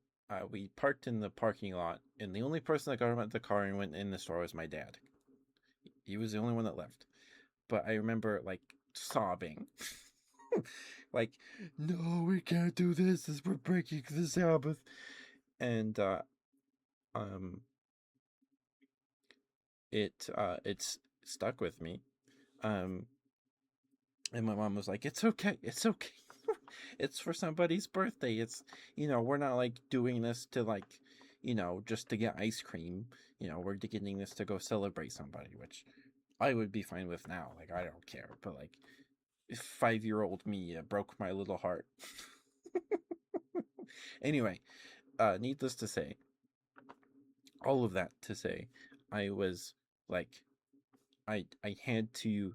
[SPEAKER 2] we parked in the parking lot, and the only person that got out of the car and went in the store was my dad. He was the only one that left. But I remember like sobbing, like, "No, we can't do this. We're breaking the Sabbath." And um, it's stuck with me. Um, and my mom was like, "It's okay. It's okay." It's for somebody's birthday. It's, we're not like doing this to like, just to get ice cream. We're getting this to go celebrate somebody, which I would be fine with now. Like, I don't care. But like, 5-year-old me broke my little heart. Anyway, needless to say, all of that to say, I was like, I had to,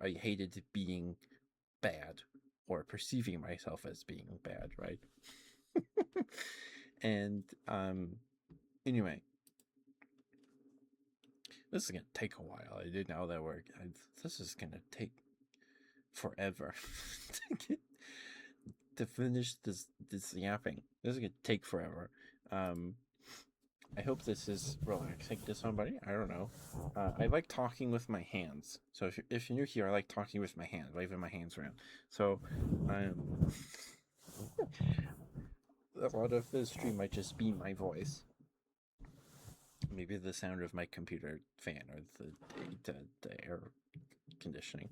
[SPEAKER 2] I hated being bad or perceiving myself as being bad, right? And anyway, this is gonna take a while. I didn't know that this is gonna take forever to finish this yapping. This is gonna take forever. I hope this is relaxing to somebody. I don't know. I like talking with my hands. So if you're new here, I like talking with my hands, waving my hands around. So a lot of the stream might just be my voice. Maybe the sound of my computer fan or the air conditioning.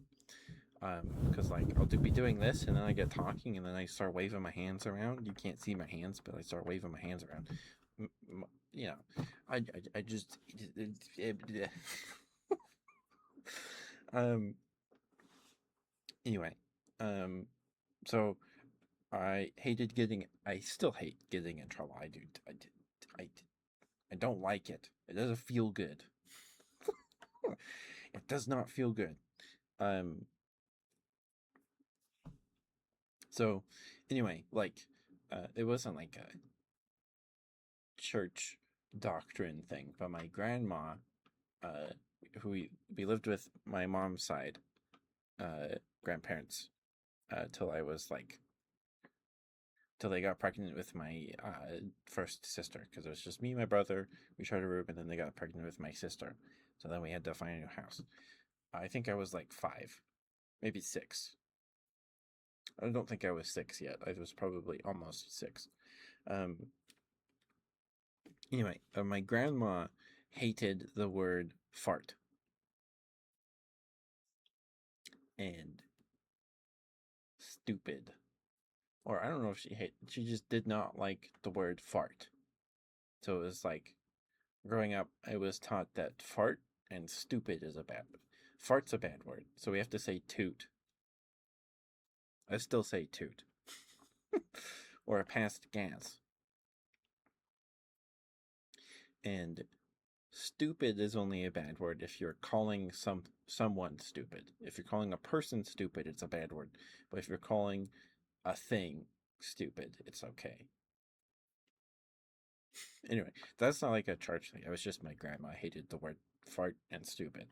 [SPEAKER 2] Because like I'll be doing this and then I get talking and then I start waving my hands around. You can't see my hands, but I start waving my hands around. I just anyway, so I still hate getting in trouble. I don't like it. It doesn't feel good. It does not feel good. So anyway, like it wasn't like a church doctrine thing, but my grandma, who we lived with my mom's side, grandparents, till I was like till they got pregnant with my first sister, because it was just me and my brother. We tried a room, and then they got pregnant with my sister. So then we had to find a new house. I think I was like 5, maybe 6. I don't think I was 6 yet. I was probably almost 6. Anyway, my grandma hated the word fart. And stupid. Or I don't know if she just did not like the word fart. So it was like, growing up, I was taught that fart and stupid is a bad word. Fart's a bad word, so we have to say toot. I still say toot. Or a past gas. And stupid is only a bad word if you're calling someone stupid. If you're calling a person stupid, it's a bad word. But if you're calling a thing stupid, it's okay. Anyway, that's not like a church thing. It was just my grandma hated the word fart and stupid.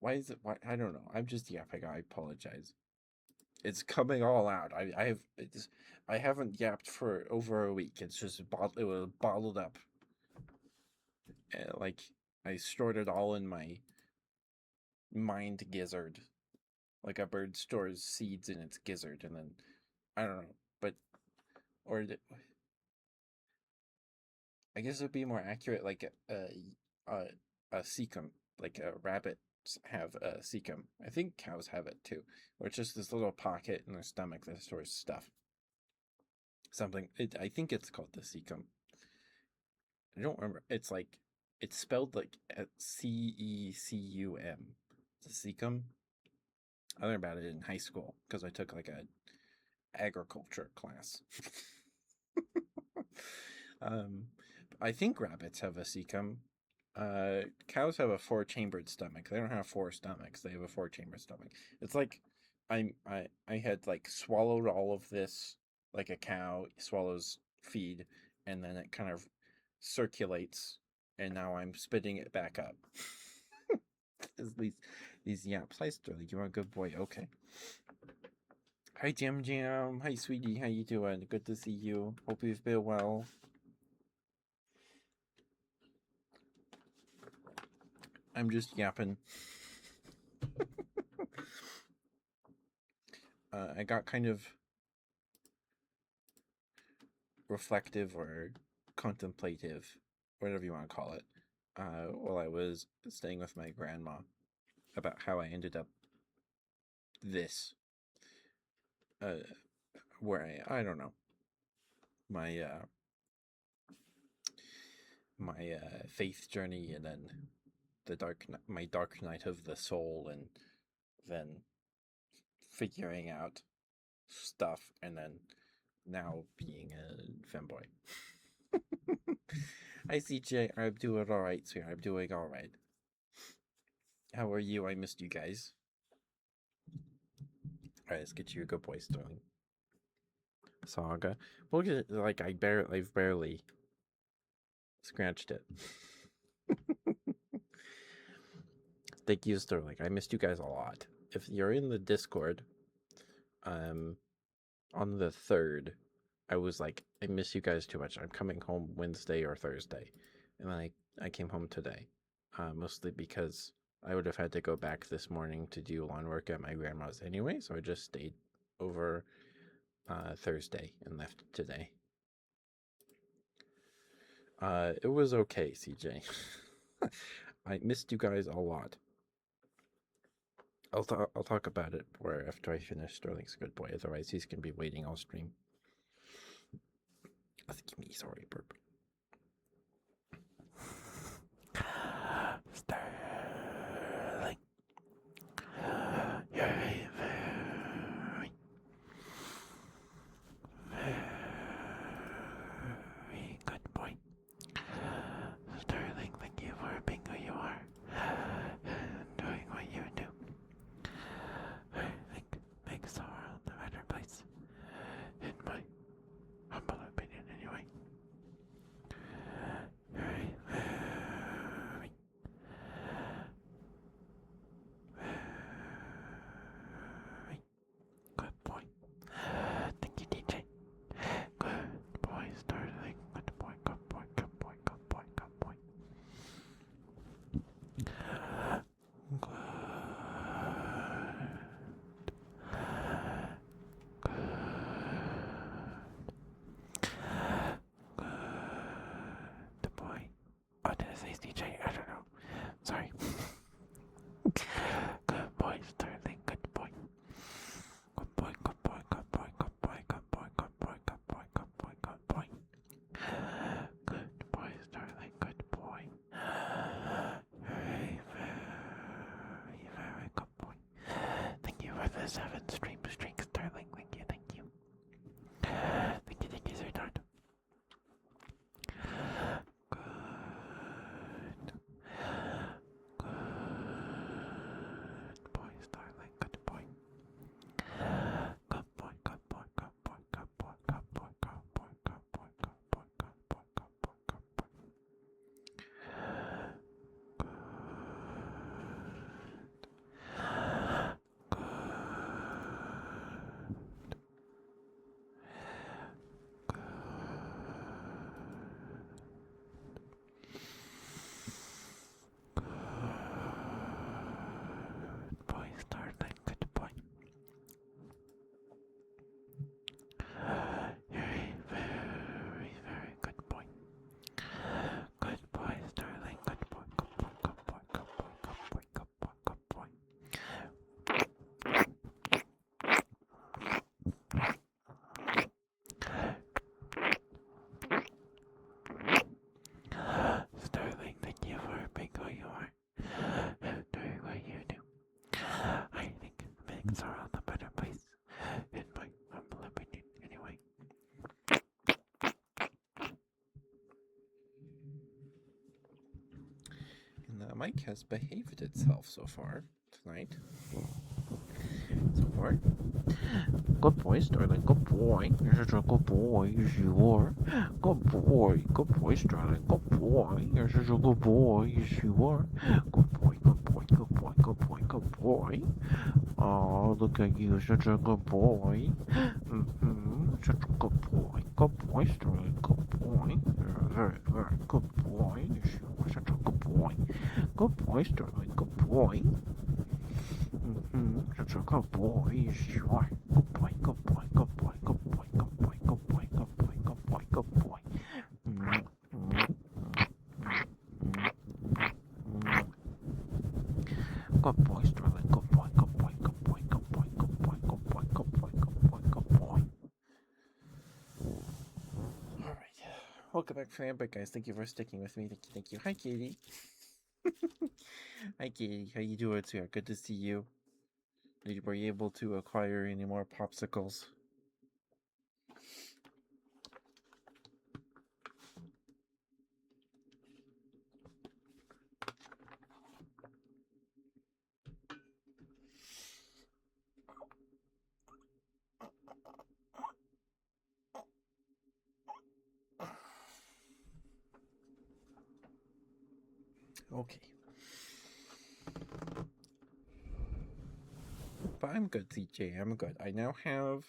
[SPEAKER 2] Why is it? Why I don't know. I'm just yapping. I apologize. it's coming all out. I haven't yapped for over a week. It's just it was bottled up. Like I stored it all in my mind gizzard, like a bird stores seeds in its gizzard, and then I don't know, but or I guess it'd be more accurate, like a cecum, like rabbits have a cecum. I think cows have it too, where it's just this little pocket in their stomach that stores stuff. Something. I think it's called the cecum. I don't remember. It's spelled like CECUM. The cecum. I learned about it in high school because I took like a agriculture class. um, I think rabbits have a cecum. Cows have a four-chambered stomach. They don't have four stomachs. They have a four-chambered stomach. It's like I had like swallowed all of this like a cow swallows feed, and then it kind of circulates, and now I'm spitting it back up. these yaps. Hi Sterling, you're a good boy. Okay. Hi Jam Jam. Hi sweetie. How you doing? Good to see you. Hope you've been well. I'm just yapping. I got kind of reflective or contemplative, whatever you want to call it, while I was staying with my grandma about how I ended up this, where I don't know, my faith journey, and then my dark night of the soul, and then figuring out stuff, and then now being a femboy. Hi CJ, I'm doing alright, sweetheart. I'm doing alright. How are you? I missed you guys. Alright, let's get you a good boy, Sterling. Saga. Look at it, like I've barely scratched it. Thank you, Sterling. I missed you guys a lot. If you're in the Discord, on the 3rd, I was like, I miss you guys too much. I'm coming home Wednesday or Thursday. And then I came home today. Mostly because I would have had to go back this morning to do lawn work at my grandma's anyway, so I just stayed over Thursday and left today. It was okay, CJ. I missed you guys a lot. I'll talk about it more after I finish Sterling's good boy. Otherwise, he's gonna be waiting all stream. Give me sorry, burp.
[SPEAKER 1] Sterling, you're a very good boy. Sterling, thank you for being who you are and doing what you do. I think makes the world a better place, in my humble opinion, anyway. You're a very, very good boy. Thank you, DJ. Good boy, Sterling. Good boy, good boy, good boy, good boy, good boy. Good. Good boy. Oh, did I say DJ? I don't know. Sorry. Good boy, Sterling. Good boy. Good boy, good boy, good boy, good boy, good boy, good boy, good boy, good boy, good boy. Good boy, Sterling. Good boy. Very, very, very good boy. Thank you for the 7 stream streaks, Sterling. Thank you, thank you. Thank you, sweetheart. Good.
[SPEAKER 2] mic has behaved itself so far tonight. So far. Good boy, Starling. Good boy. You're such a good boy. Yes, you are. Good boy. Good boy, Starling. Good boy. You're such a good boy. Yes, you are. Good boy. Good boy. Good boy. Good boy. Good boy. Oh, look at you. Such a good boy. Such a good boy. Good boy, Starling. Good boy. You're a very, very good boy. Yes, you are such a good boy. Good boy, Starling. Good boy. Such a good boy. Yes, you are. Good boy. Good boy. Good boy. Good boy. Good boy. Good boy. Good boy. Good boy. Good boy. Good boy, Starling. Good boy. Good boy. Good boy. Good boy. Good boy. Good boy. Good boy. Good boy. Good boy. All right. Welcome back from the break, guys. Thank you for sticking with me. Thank you. Thank you. Hi, Katie. Hi, Katie. How you doing, sweetheart? Good to see you. Were you able to acquire any more popsicles? Okay. But I'm good, CJ. I'm good. I now have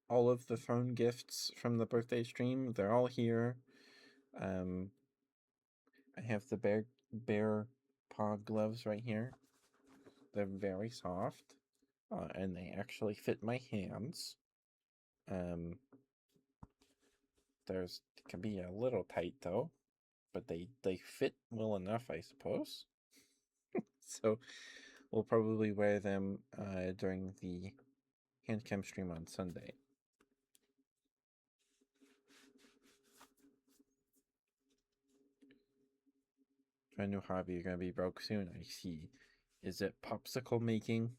[SPEAKER 2] all of the phone gifts from the birthday stream. They're all here. I have the bear paw gloves right here. They're very soft, and they actually fit my hands. There's can be a little tight though, but they fit well enough, I suppose. So we'll probably wear them during the handcam stream on Sunday. A new hobby, you're gonna be broke soon. I see. Is it popsicle making?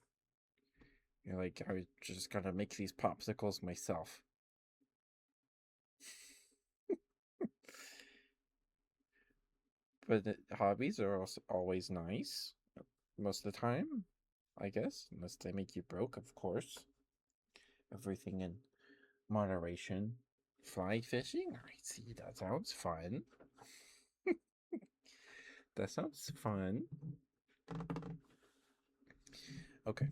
[SPEAKER 2] You're like, I was just gonna make these popsicles myself. But hobbies are also always nice. Most of the time, I guess. Unless they make you broke, of course. Everything in moderation. Fly fishing? I see. That sounds fun. That sounds fun. Okay.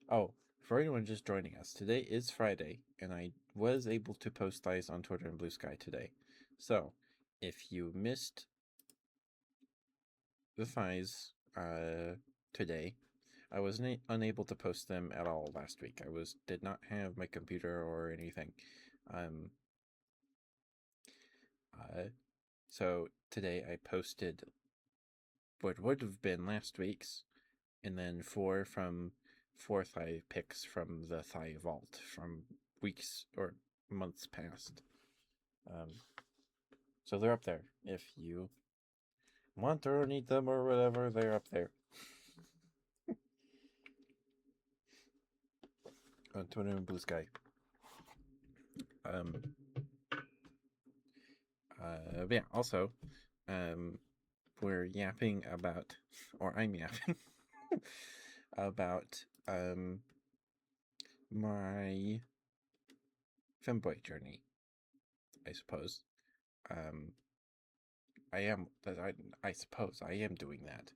[SPEAKER 2] Oh, for anyone just joining us, today is Friday, and I was able to post thighs on Twitter and Blue Sky today. So, if you missed the thighs today, I was unable to post them at all last week. I did not have my computer or anything. So today I posted what would have been last week's, and then four thigh pics from the thigh vault from weeks or months past. So they're up there. If you want or need them or whatever, they're up there. On Twitter and Blue Sky. Yeah, also, we're yapping about, or I'm yapping about, my femboy journey, I suppose. I suppose I am doing that.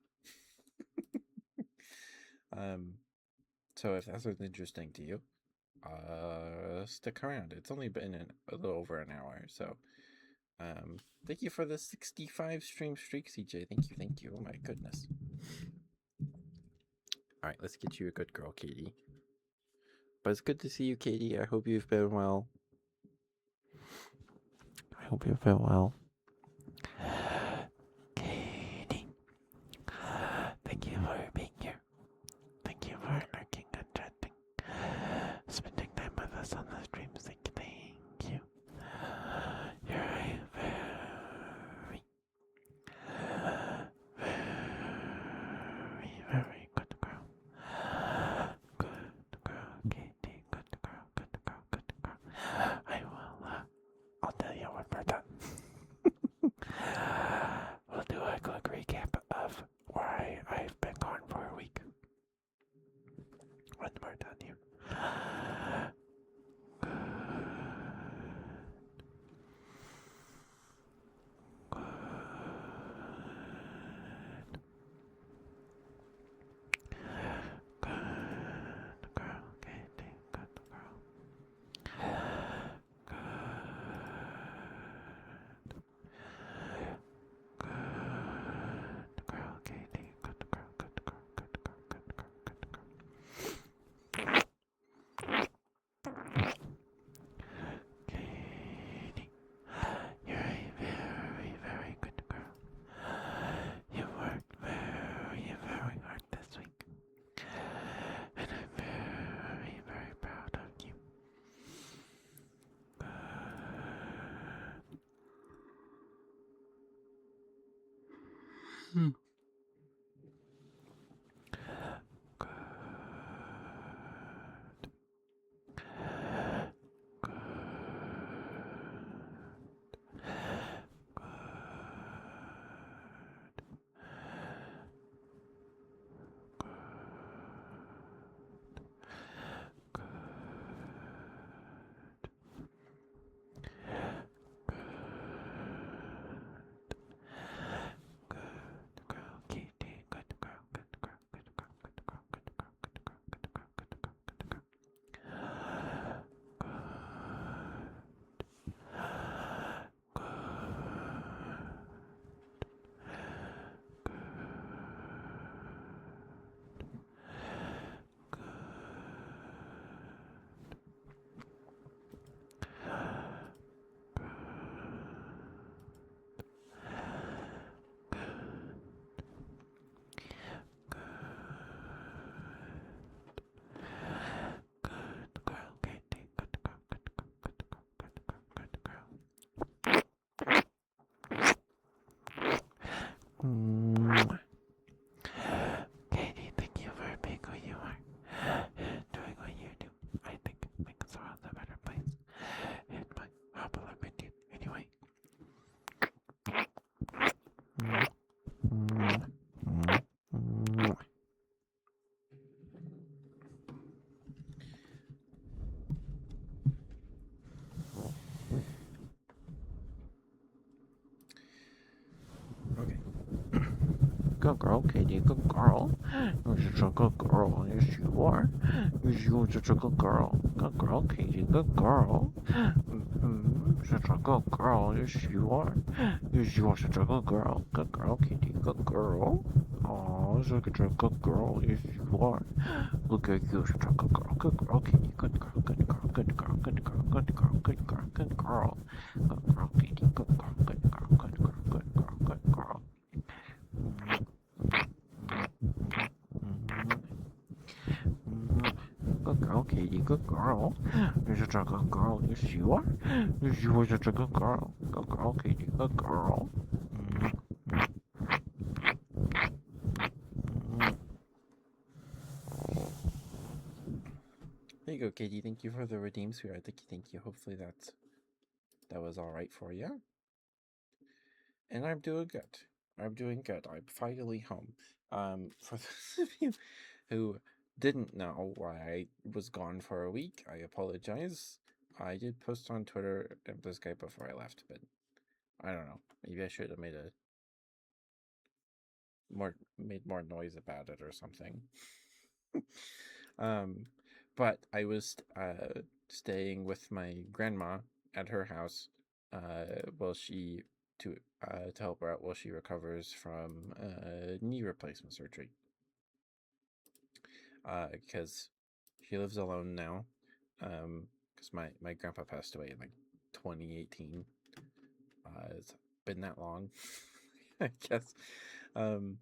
[SPEAKER 2] So if that sounds interesting to you, stick around. It's only been a little over an hour, so thank you for the 65 stream streak, CJ. Thank you. Oh my goodness. All right, let's get you a good girl, Katie. But it's good to see you, Katie. I hope you've been well. I hope you've been well. Katie, thank you for being here. Thank you for lurking and chatting. Spending time with us on the streams. Thank you. You're a very, very good girl. Good girl, Katie. Good girl. I'll
[SPEAKER 1] One more down here. Good girl, Katie. Good girl. Good girl, Katie. Good girl. Good girl. Good girl. Good girl. Good girl. Katie, you're a very, very good girl. You worked very, very hard this week. And I'm very, very proud of you. Good. Good. Good. Good girl, Katie. Good girl. Good girl. Good girl. Good girl. Good girl. Good girl. Good girl. Good girl. Good girl. Good girl, Katie. Good girl. Good girl. Good girl. Good girl. Mwah. Katie, thank you for being who you are and doing what you do. I think makes the world a better place. And my popular opinion, anyway. Mwah. Mwah. Mwah. Mwah.
[SPEAKER 2] Okay.
[SPEAKER 1] Good girl, Katie. Good girl. You're such a good girl. Yes, you are. You're such a good girl. Good girl, Katie. Good girl. Such a good girl. Yes, you are. Yes, you are such a good girl. Good girl, Katie. Good girl. Oh, such a good girl. Yes, you are. Look at you, such a good girl. Good girl, Katie. Good girl. Good girl. Good girl. Good girl. Good girl. Good girl. Good girl. Good girl, Katie. Good girl. Good girl. Good girl. Good girl. Good girl. Good girl, Katie. Good girl. You're such a good girl. Yes, you are. Yes, you are such a good girl. Good girl, Katie. Good girl.
[SPEAKER 2] There you go, Katie. Thank you for the redeem spirit. Thank you. Hopefully that was all right for you. And I'm doing good. I'm doing good. I'm finally home. For those of you who didn't know why I was gone for a week, I apologize. I did post on Twitter and this guy before I left, but I don't know. Maybe I should have made more noise about it or something. But I was staying with my grandma at her house while she to help her out while she recovers from knee replacement surgery. Because she lives alone now. Because my grandpa passed away in like 2018. It's been that long, I guess. And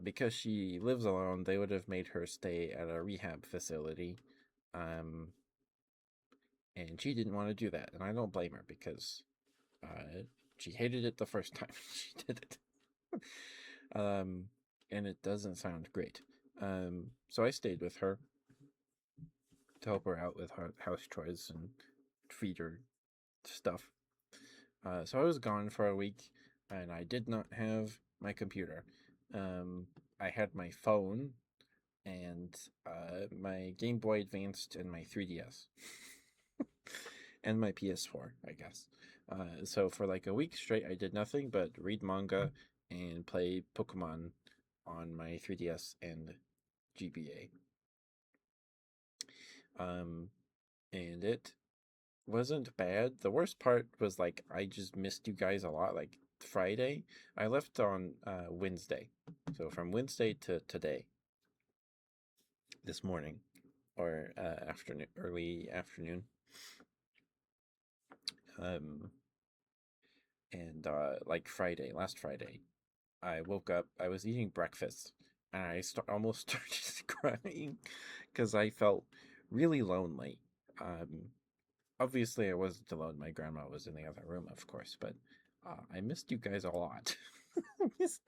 [SPEAKER 2] because she lives alone, they would have made her stay at a rehab facility. And she didn't want to do that, and I don't blame her because she hated it the first time she did it. And it doesn't sound great. So I stayed with her to help her out with her house chores and feed her stuff. So I was gone for a week, and I did not have my computer. I had my phone, and my Game Boy Advanced and my 3DS and my PS4, I guess. So for like a week straight, I did nothing but read manga and play Pokemon on my 3DS and GBA. And it wasn't bad. The worst part was like I just missed you guys a lot. Like Friday, I left on Wednesday, so from Wednesday to today, this morning or afternoon, early afternoon. Um, and like Friday, last Friday, I woke up. I was eating breakfast, and almost started crying because I felt really lonely. Um, Obviously, I wasn't alone. My grandma was in the other room, of course, but I missed you guys a lot. I missed,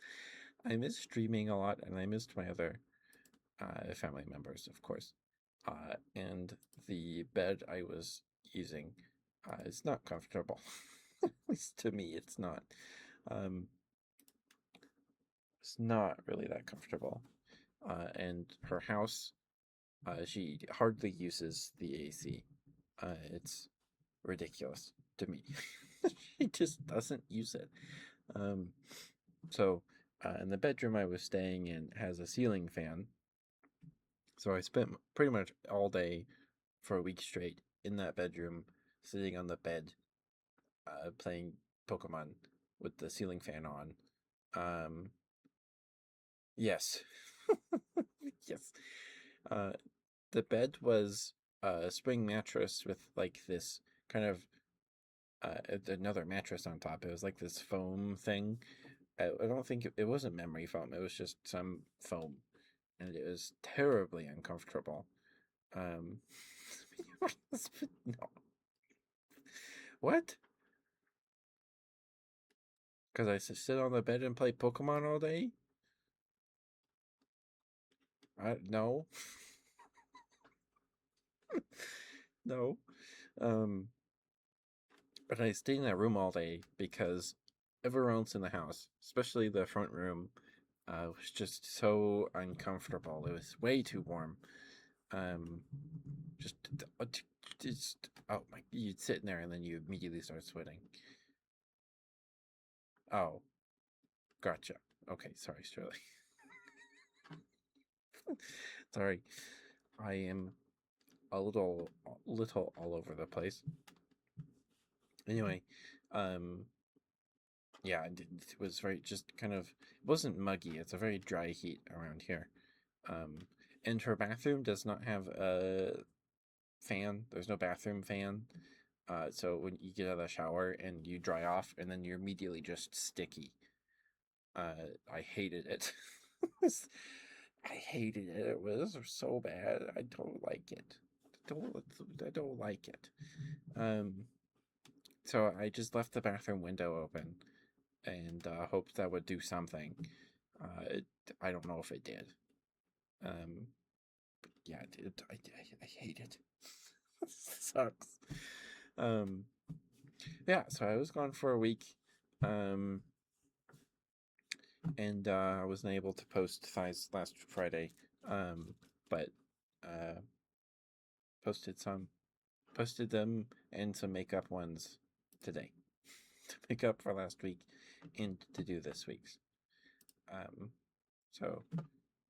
[SPEAKER 2] I missed streaming a lot, and I missed my other family members, of course. And the bed I was using is not comfortable. At least to me, it's not. Um, it's not really that comfortable. And her house, she hardly uses the AC. It's ridiculous to me. She just doesn't use it. Um, so, and the bedroom I was staying in has a ceiling fan. So I spent pretty much all day for a week straight in that bedroom, sitting on the bed, playing Pokemon with the ceiling fan on. Um, yes, yes. Uh, the bed was a spring mattress with like this kind of another mattress on top. It was like this foam thing. I don't think it wasn't memory foam. It was just some foam, and it was terribly uncomfortable. Um, no, what? Because I sit on the bed and play Pokemon all day? No, no. Um, but I stayed in that room all day because everyone else in the house, especially the front room, was just so uncomfortable. It was way too warm. Um, just, just oh my, you'd sit in there and then you immediately start sweating. Oh, gotcha. Okay, sorry, Shirley. Sorry, I am a little all over the place. Anyway, um, yeah, it was very just kind of it wasn't muggy. It's a very dry heat around here. Um, and her bathroom does not have a fan. There's no bathroom fan. So when you get out of the shower and you dry off, and then you're immediately just sticky. I hated it. I hated it. It was so bad. I don't like it. I don't like it. Um, so I just left the bathroom window open and hoped that would do something. It, I don't know if it did. Um, yeah, it did. I hate it. It sucks. Um, yeah, so I was gone for a week. Um, and I wasn't able to post thighs last Friday. But uh, posted some, posted them and some makeup ones today to make up for last week and to do this week's. Um, so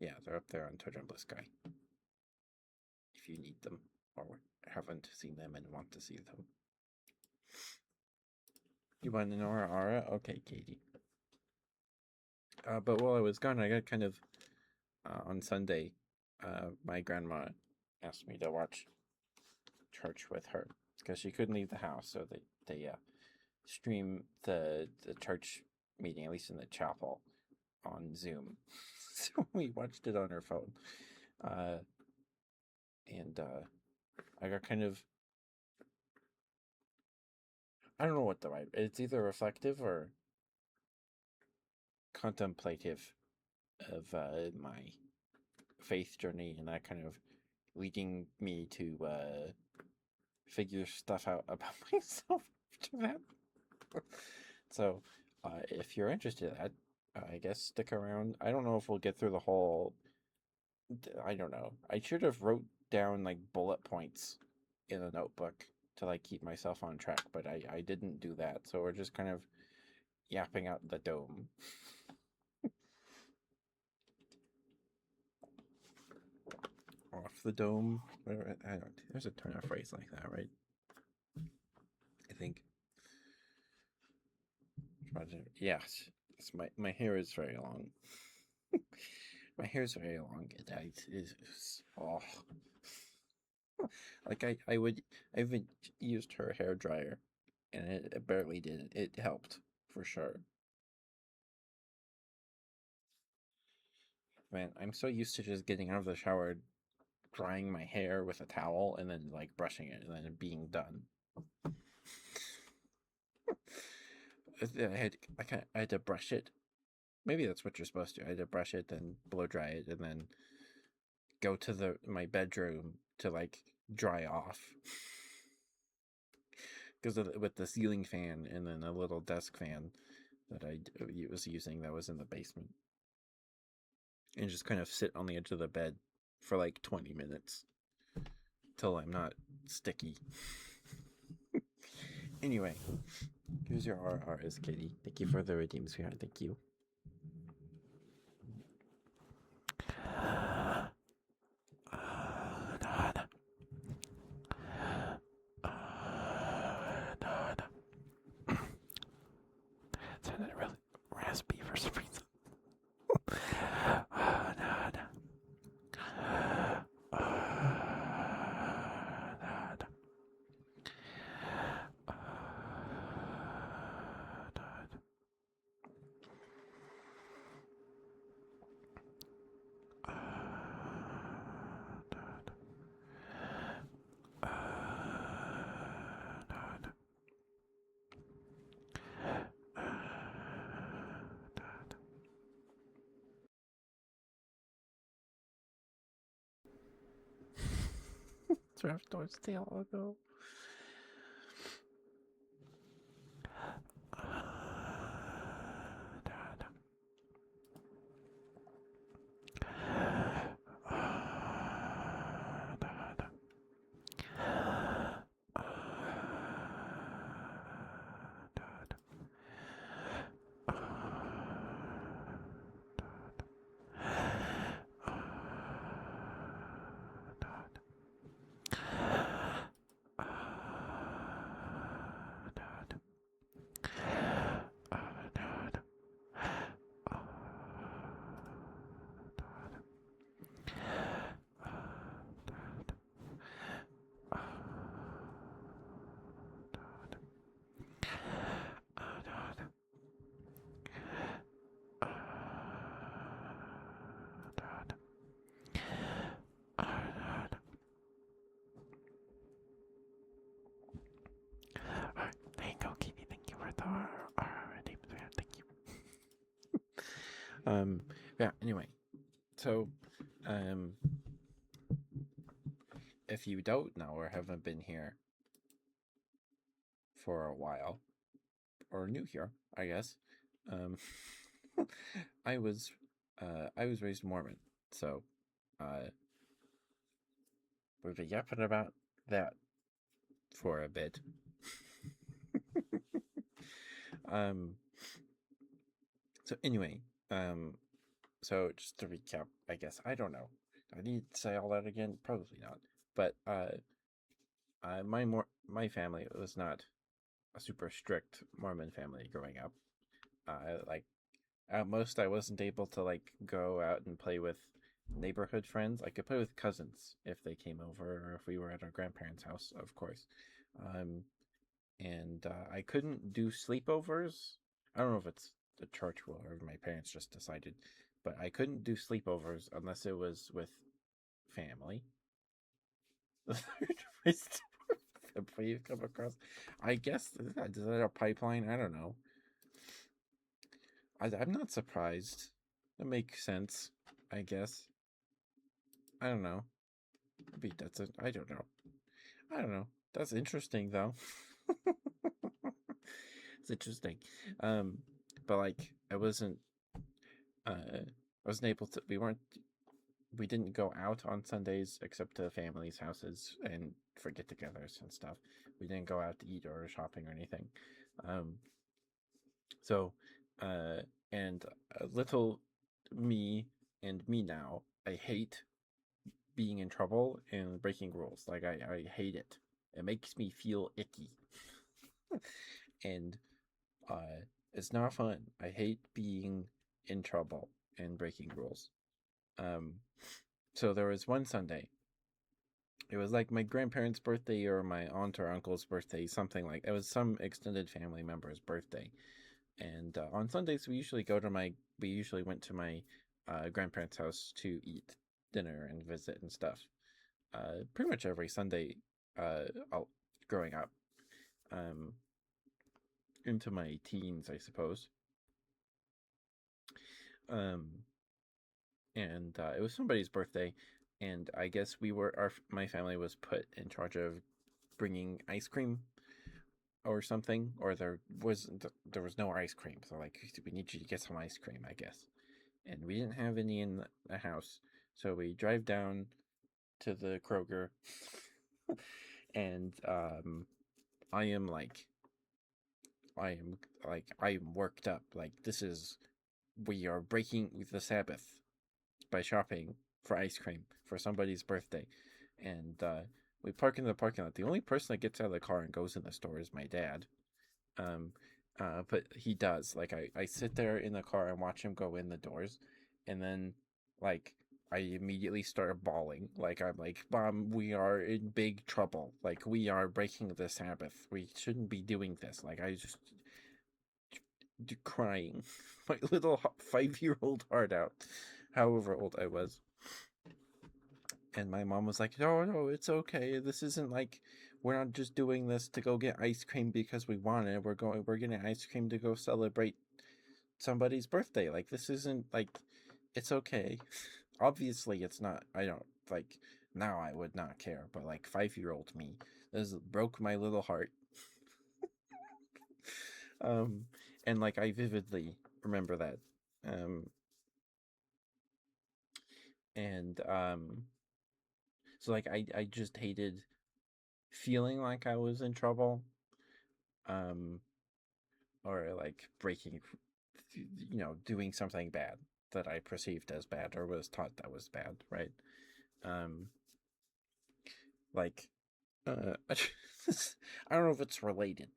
[SPEAKER 2] yeah, they're up there on Twitter and Blue Sky if you need them or haven't seen them and want to see them. You want to know our aura? Okay, Katie. But while I was gone, I got kind of on Sunday. My grandma asked me to watch church with her because she couldn't leave the house, so they stream the church meeting, at least in the chapel, on Zoom. So we watched it on her phone, uh, and I got kind of I don't know what the right. It's either reflective or contemplative of my faith journey, and that kind of leading me to figure stuff out about myself after that. So, if you're interested in that, I guess stick around. I don't know if we'll get through the whole I don't know. I should have wrote down like bullet points in a notebook to like keep myself on track, but I didn't do that. So we're just kind of yapping out the dome. Off the dome. Whatever. I don't. There's a turn of phrase like that, right? I think. Yes. It's my hair is very long. My hair is very long. Oh, like I would used her hair dryer, and it barely did. It helped for sure. Man, I'm so used to just getting out of the shower, drying my hair with a towel, and then like brushing it, and then being done. I had to brush it. Maybe that's what you're supposed to. I had to brush it, then blow dry it, and then go to my bedroom to like dry off. Because with the ceiling fan and then a little desk fan that I was using that was in the basement, and just kind of sit on the edge of the bed for like 20 minutes till I'm not sticky. Anyway, here's your RRS kitty. Thank you for the redeem, sweetheart. Thank you.
[SPEAKER 1] Sounded really raspy for some reason. Draft tail logo. Thank you for the redeem. Thank you.
[SPEAKER 2] Yeah, anyway. So, if you don't know or haven't been here for a while, or new here, I guess, I was raised Mormon, so we've been yapping about that for a bit. So anyway, so just to recap, I guess I don't know. Do I need to say all that again? Probably not. But my family was not a super strict Mormon family growing up. Like at most, I wasn't able to like go out and play with neighborhood friends. I could play with cousins if they came over, or if we were at our grandparents' house, of course. And I couldn't do sleepovers. I don't know if it's the church rule or my parents just decided, but I couldn't do sleepovers unless it was with family. The third place you've come across, I guess, is that a pipeline? I don't know. I'm not surprised. That makes sense, I guess. I don't know. Maybe that's it. I don't know. I don't know. That's interesting though. It's interesting. But like I wasn't able to we weren't we didn't go out on Sundays except to families' houses and for get-togethers and stuff. We didn't go out to eat or shopping or anything. Um, so, uh, and little me and me now, I hate being in trouble and breaking rules. Like I hate it. It makes me feel icky, and uh, it's not fun. I hate being in trouble and breaking rules. Um, so there was one Sunday. It was like my grandparents' birthday or my aunt or uncle's birthday, something like it was some extended family member's birthday. And on Sundays we usually went to my grandparents' house to eat dinner and visit and stuff. Pretty much every Sunday, uh, growing up, um, into my teens, I suppose. Um, and it was somebody's birthday, and I guess my family was put in charge of bringing ice cream or something, or there was no ice cream, so like we need you to get some ice cream, I guess. And we didn't have any in the house, so we drive down to the Kroger, and I am like, I am worked up. Like we are breaking the Sabbath by shopping for ice cream for somebody's birthday, and we park in the parking lot. The only person that gets out of the car and goes in the store is my dad. Um, but he does. Like I sit there in the car and watch him go in the doors, and then like I immediately start bawling. Like I'm like, Mom, we are in big trouble. Like we are breaking the Sabbath. We shouldn't be doing this. Like I just crying my little 5-year-old heart out, however old I was. And my mom was like, "No, no, it's okay. This isn't like we're not just doing this to go get ice cream because we want it. We're getting ice cream to go celebrate somebody's birthday. Like this isn't like it's okay." Obviously, it's not. I don't like now. I would not care, but like 5-year-old me, this broke my little heart. Um, and like I vividly remember that. Um, and so like I just hated feeling like I was in trouble. Um, or like doing something bad that I perceived as bad or was taught that was bad, right? Um, like, I don't know if it's related.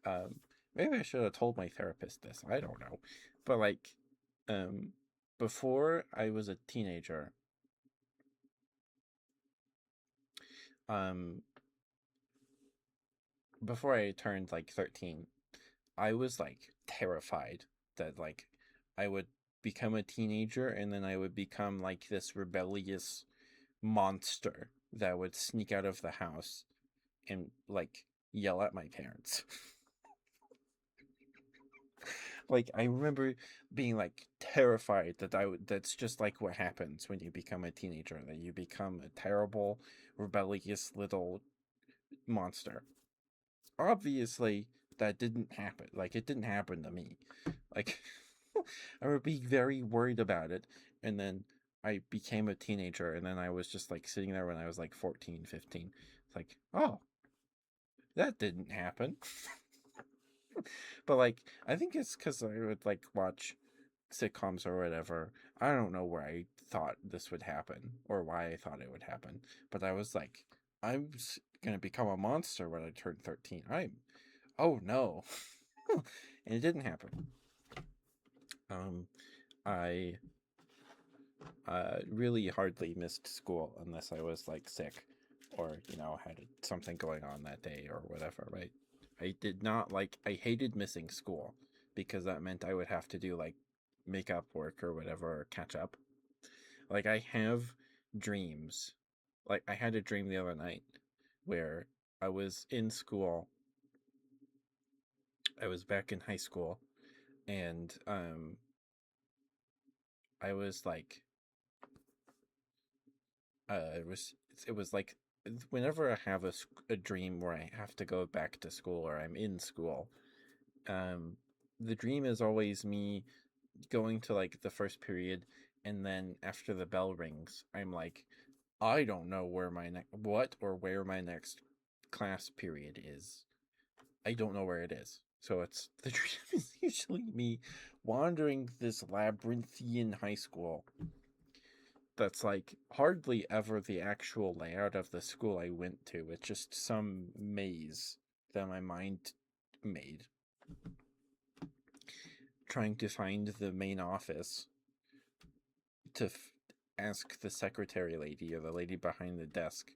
[SPEAKER 2] Um, Maybe I should have told my therapist this. I don't know, but like, um, before I was a teenager, um, before I turned like 13, I was like terrified that like I would become a teenager and then I would become like this rebellious monster that would sneak out of the house and like yell at my parents. Like I remember being like terrified that that's just like what happens when you become a teenager, that you become a terrible rebellious little monster. Obviously that didn't happen. Like it didn't happen to me. Like I would be very worried about it, and then I became a teenager, and then I was just like sitting there when I was like 14, 15. It's like, oh, that didn't happen. But like I think it's because I would like watch sitcoms or whatever. I don't know where I thought this would happen or why I thought it would happen, but I was like, I'm gonna become a monster when I turn 13. Oh no. And it didn't happen. Um, I really hardly missed school unless I was like sick or, had something going on that day or whatever, right? I hated missing school because that meant I would have to do like makeup work or whatever or catch up. Like I have dreams. Like I had a dream the other night where I was in school. I was back in high school and I was like it was like whenever I have a dream where I have to go back to school or I'm in school, um, the dream is always me going to like the first period and then after the bell rings, I'm like, I don't know where where my next class period is. I don't know where it is. So it's the dream is usually me wandering this labyrinthian high school that's like hardly ever the actual layout of the school I went to. It's just some maze that my mind made. Trying to find the main office to ask the secretary lady or the lady behind the desk,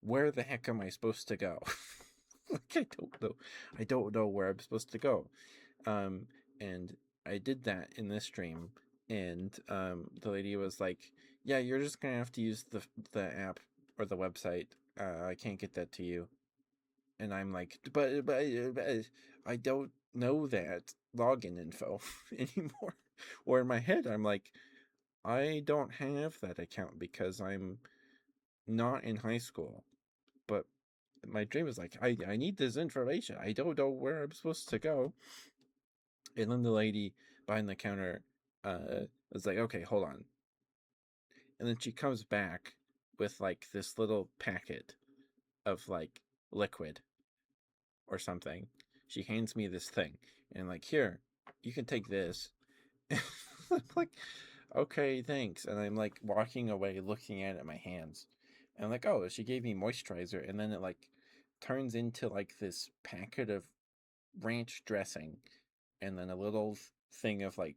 [SPEAKER 2] where the heck am I supposed to go? Like, I don't know. I don't know where I'm supposed to go. And I did that in this dream, and the lady was like, "Yeah, you're just gonna have to use the app or the website. I can't get that to you." And I'm like, but I don't know that login info anymore. Or in my head, I'm like, I don't have that account because I'm not in high school. But my dream is like, I need this information. I don't know where I'm supposed to go. And then the lady behind the counter was like, okay, hold on. And then she comes back with like this little packet of like liquid or something. She hands me this thing and like, here, you can take this. I'm like, okay, thanks. And I'm like walking away looking at it in my hands. And I'm like, oh, she gave me moisturizer. And then it like turns into like this packet of ranch dressing and then a little thing of like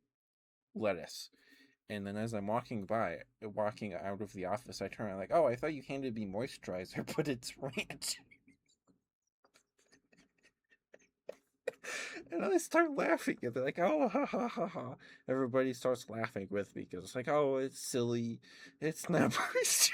[SPEAKER 2] lettuce. And then as I'm walking out of the office, I turn around like, oh, I thought you handed me moisturizer, but it's ranch. And I start laughing, and they're like, "Oh, ha ha ha ha!" Everybody starts laughing with me because it's like, "Oh, it's silly. It's not moisturizer."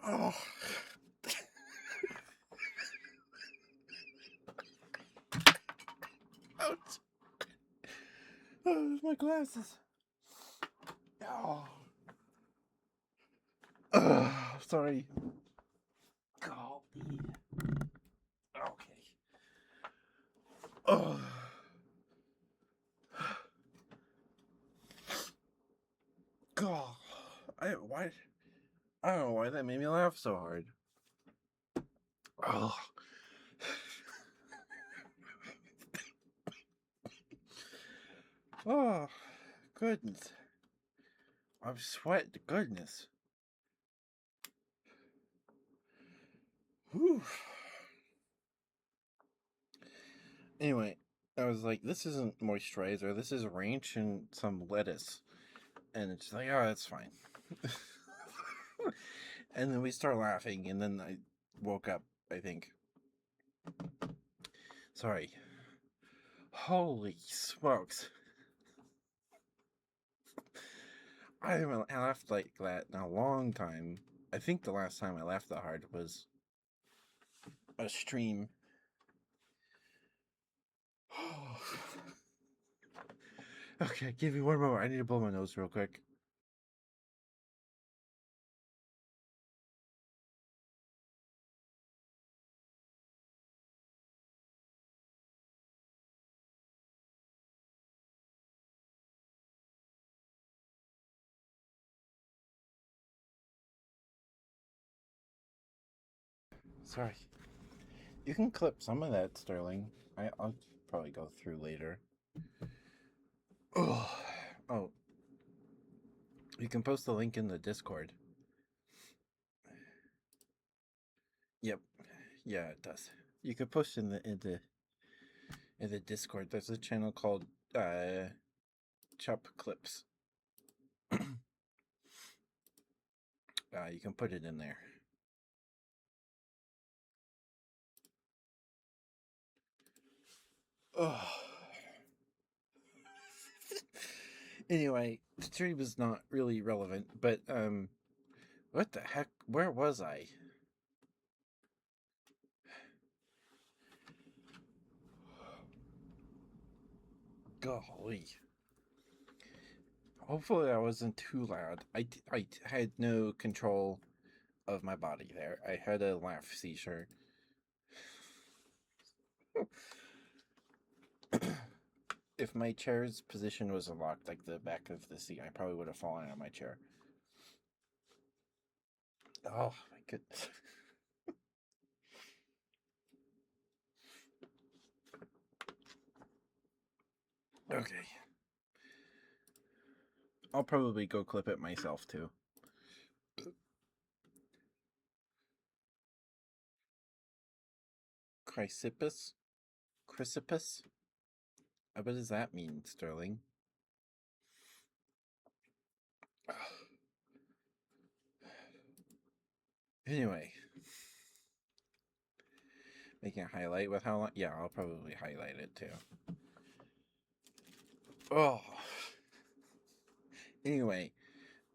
[SPEAKER 2] Oh. Ouch. Oh, there's my glasses. Oh. Sorry. Golly. Okay. Oh. God. Why? I don't know why that made me laugh so hard. Oh. Oh, goodness. I'm sweating to goodness. Whew. Anyway, I was like, this isn't moisturizer. This is ranch and some lettuce. And it's like, oh, that's fine. And then we start laughing, and then I woke up, I think. Sorry. Holy smokes. I haven't laughed like that in a long time. I think the last time I laughed that hard was a stream. Okay, give me one moment. I need to blow my nose real quick. Sorry. You can clip some of that, Sterling. I'll probably go through later. Oh, oh, you can post the link in the Discord. Yep. Yeah, it does. You could post in the Discord. There's a channel called Chop Clips. You can put it in there. Oh. Anyway, the stream is not really relevant, but what the heck? Where was I? Golly. Hopefully I wasn't too loud. I had no control of my body there. I had a laugh seizure. If my chair's position was locked, like the back of the seat, I probably would have fallen out of my chair. Oh my goodness. Okay. I'll probably go clip it myself too. Chrysippus? Chrysippus? What does that mean, Sterling? Anyway. Making a highlight with how long? Yeah, I'll probably highlight it too. Oh. Anyway,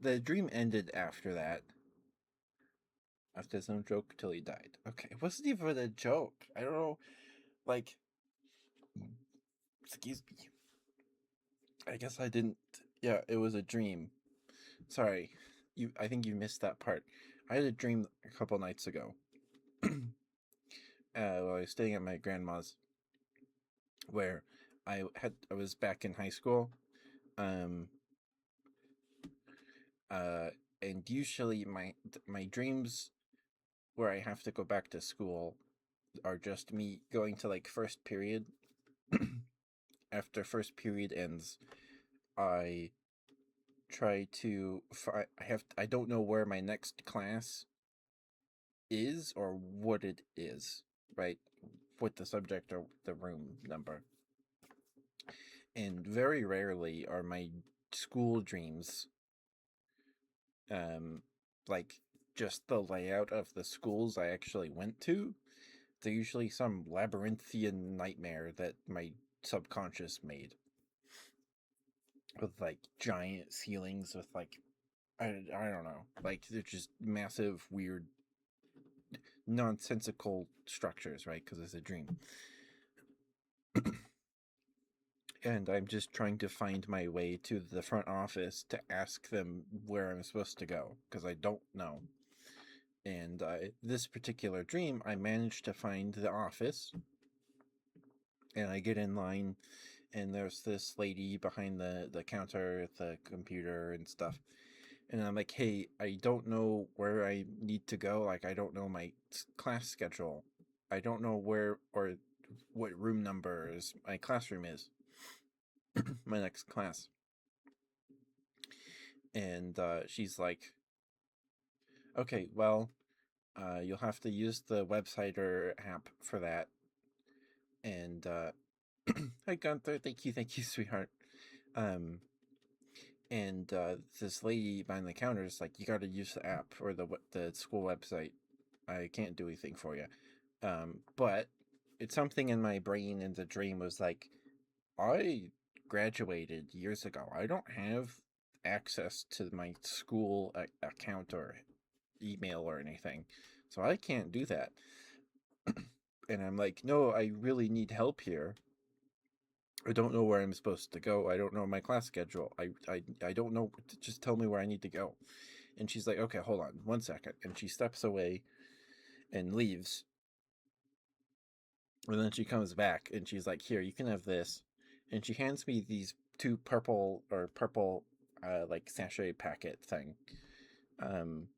[SPEAKER 2] the dream ended after that. After some joke till he died. Okay, it wasn't even a joke. I don't know. Like, excuse me. I guess I didn't. Yeah, it was a dream. Sorry, I think you missed that part. I had a dream a couple nights ago. While I was staying at my grandma's, where I was back in high school. Um. And usually my dreams where I have to go back to school are just me going to like first period. After first period ends, I try to I don't know where my next class is or what it is, right? What the subject or the room number. And very rarely are my school dreams like just the layout of the schools I actually went to. They're usually some labyrinthian nightmare that my subconscious made. With like giant ceilings with like I don't know. Like they're just massive, weird, nonsensical structures, right? Because it's a dream. And I'm just trying to find my way to the front office to ask them where I'm supposed to go because I don't know. And this particular dream, I managed to find the office, and I get in line, and there's this lady behind the counter at the computer and stuff. And I'm like, hey, I don't know where I need to go. Like, I don't know my class schedule. I don't know where or what room number is my classroom is. My next class. And she's like, okay, well, you'll have to use the website or app for that. And hi Gunther, thank you, sweetheart. And this lady behind the counter is like, you got to use the app or the school website. I can't do anything for you. But it's something in my brain in the dream was like, I graduated years ago. I don't have access to my school account or email or anything. So I can't do that. And I'm like, no, I really need help here. I don't know where I'm supposed to go. I don't know my class schedule. I don't know. Just tell me where I need to go. And she's like, okay, hold on 1 second. And she steps away and leaves. And then she comes back and she's like, here, you can have this. And she hands me these two purple like sachet packet thing. Um,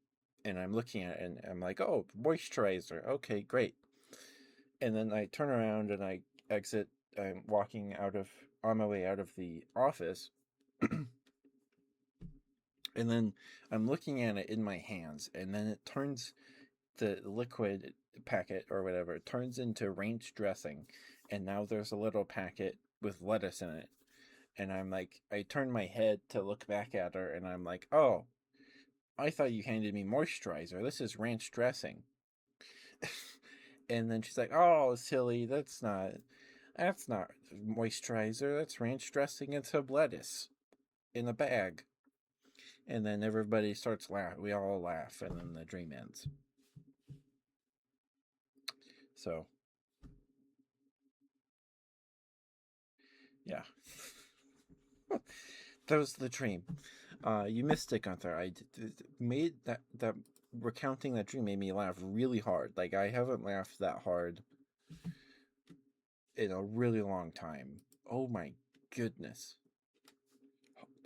[SPEAKER 2] and I'm looking at it and I'm like, oh, moisturizer. Okay, great. And then I turn around and I exit. I'm walking on my way out of the office. And then I'm looking at it in my hands, and then it turns the liquid packet or whatever, it turns into ranch dressing, and now there's a little packet with lettuce in it. And I'm like, I turn my head to look back at her, and I'm like, oh, I thought you handed me moisturizer. This is ranch dressing. And then she's like, oh, silly, that's not moisturizer. That's ranch dressing and some lettuce in a bag. And then everybody starts laughing. We all laugh, and then the dream ends. So, yeah. That was the dream. You missed it, Gunther. I made that recounting that dream made me laugh really hard. Like, I haven't laughed that hard in a really long time. Oh my goodness.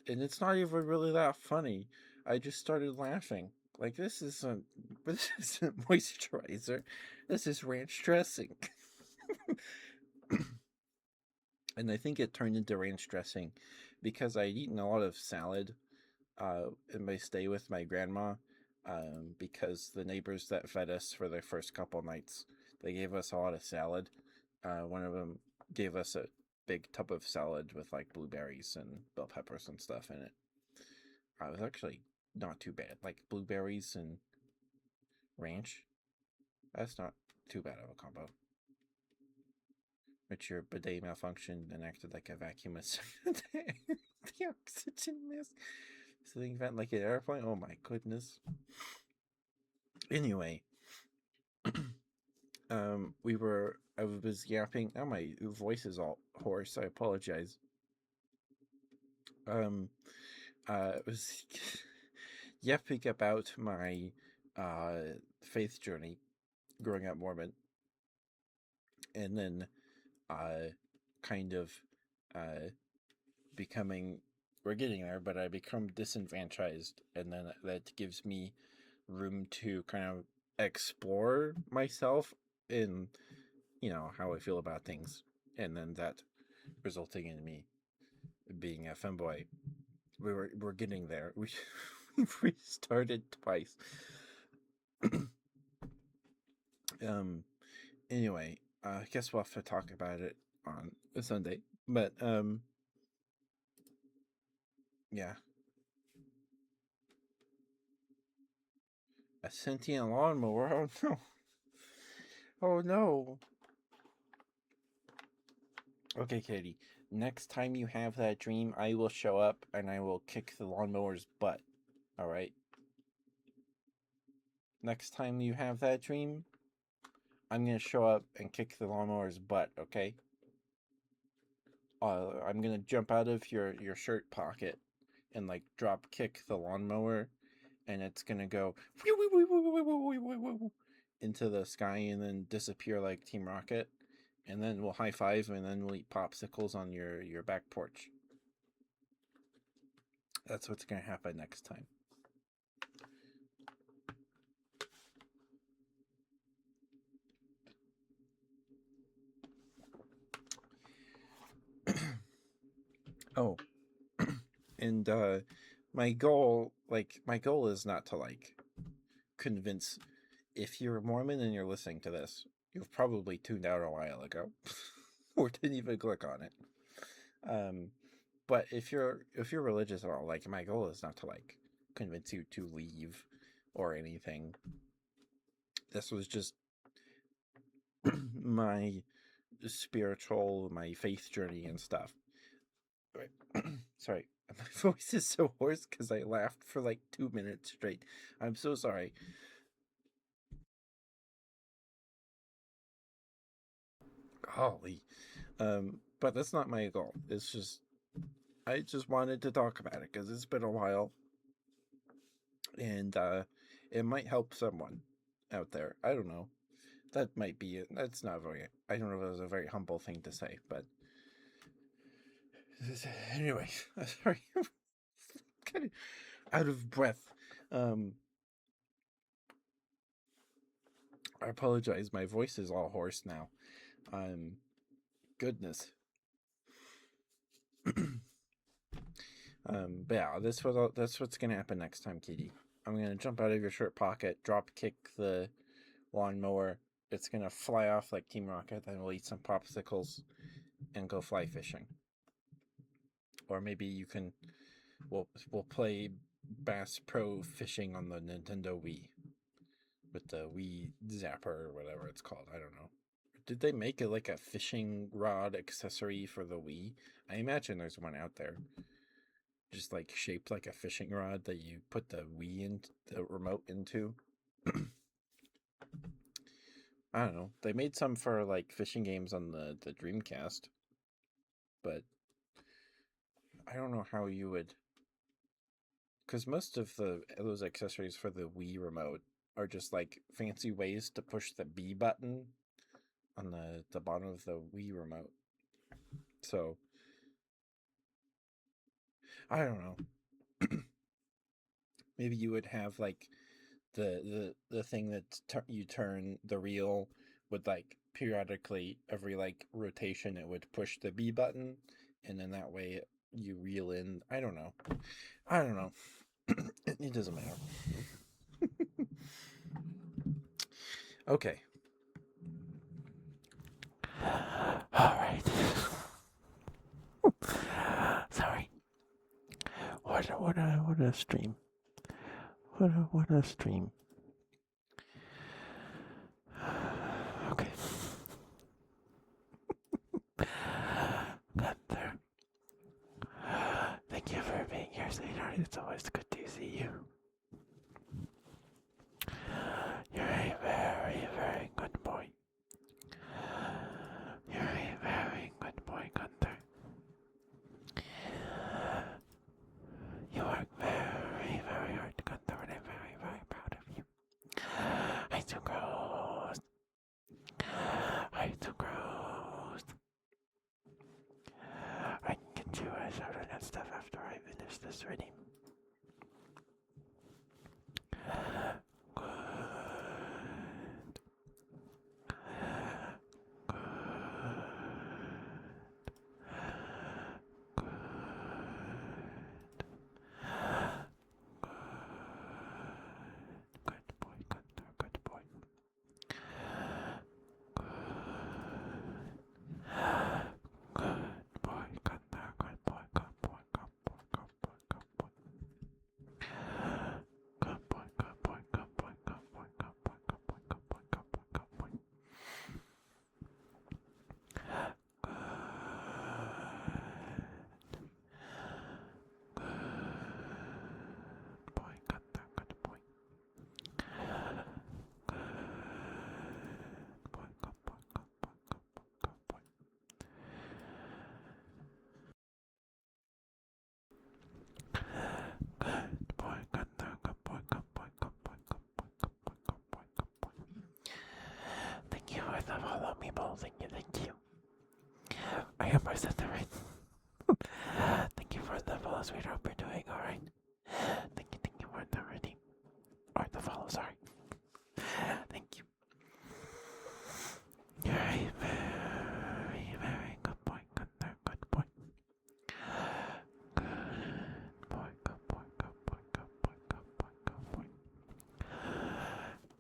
[SPEAKER 2] And it's not even really that funny. I just started laughing. Like, this isn't moisturizer. This is ranch dressing. And I think it turned into ranch dressing because I'd eaten a lot of salad in my stay with my grandma, because the neighbors that fed us for the first couple nights, they gave us a lot of salad. One of them gave us a big tub of salad with like blueberries and bell peppers and stuff in it. It was actually not too bad. Like blueberries and ranch, that's not too bad of a combo. But your bidet malfunctioned and acted like a vacuum the oxygen mask. So they vent like an airplane. Oh my goodness. Anyway, I was yapping. Oh, my voice is all hoarse. I apologize. I was yapping about my faith journey, growing up Mormon, and then kind of uh becoming. We're getting there, but I become disenfranchised, and then that gives me room to kind of explore myself in how I feel about things, and then that resulting in me being a femboy. We're getting there. We've restarted twice. um. Anyway, I guess we'll have to talk about it on a Sunday. But yeah, a sentient lawnmower. Oh no! Oh no! Okay, Katie. Next time you have that dream, I will show up and I will kick the lawnmower's butt. All right. Next time you have that dream, I'm gonna show up and kick the lawnmower's butt. Okay. I'm gonna jump out of your shirt pocket and like drop kick the lawnmower, and it's gonna go into the sky and then disappear like Team Rocket, and then we'll high five and then we'll eat popsicles on your back porch. That's what's gonna happen next time. Oh, and my goal is not to like convince. If you're a Mormon and you're listening to this, you've probably tuned out a while ago or didn't even click on it. But if you're religious at all, like, my goal is not to like convince you to leave or anything. This was just my my faith journey and stuff. Sorry, my voice is so hoarse because I laughed for like 2 minutes straight. I'm so sorry. Golly. but that's not my goal. It's just I just wanted to talk about it because it's been a while, and it might help someone out there. I don't know. That might be it. That's not very. I don't know if it was a very humble thing to say, but anyway, sorry, I'm kind of out of breath. Um, I apologize. My voice is all hoarse now. Goodness. But yeah, that's what's gonna happen next time, Kitty. I'm gonna jump out of your shirt pocket, drop kick the lawnmower. It's gonna fly off like Team Rocket. Then we'll eat some popsicles and go fly fishing. Or maybe you can. We'll play Bass Pro Fishing on the Nintendo Wii with the Wii Zapper or whatever it's called. I don't know. Did they make it like a fishing rod accessory for the Wii? I imagine there's one out there, just like shaped like a fishing rod that you put the Wii in the remote into. I don't know. They made some for like fishing games on the Dreamcast, but I don't know how you would, because most of those accessories for the Wii remote are just like fancy ways to push the B button on the bottom of the Wii remote. So I don't know. Maybe you would have like the thing that you turn the reel would like periodically every like rotation it would push the B button, and then that way you reel in. I don't know. It doesn't matter. Okay.
[SPEAKER 1] All right. Sorry. What a stream. What a stream. Okay. Gunther. Thank you for being here, sweetheart. It's always good to see you. You're a very, very good boy. You're a very good boy, Gunther. You work very, very hard, Gunther, and I'm very, very proud of you. I'm so gross. I'm so gross. I can get you a shout out and stuff after I finish this reading. Good. Good. Good. Good boy, Gunther, good boy. Good. Good boy, Gunther, good boy, good boy, good boy, good boy, good boy. Good boy, good boy, good boy, good boy, good boy, good boy, good boy, good boy, good boy. Good. Good boy, Gunther, good boy. Good boy, good boy, good boy, good boy, good boy. Good boy, Gunther, good boy, good boy, good boy, good boy, good boy, good boy, good boy. Thank you for the follow me, Paul. Thank you. I hope I said that right. Thank you for the follow, sweet. Hope you're doing alright. Thank you for the reading. Or the follow, sorry. Thank you. You're a very, very good boy, Gunther, good boy. Good boy, good boy, good boy, good boy, good boy, good boy.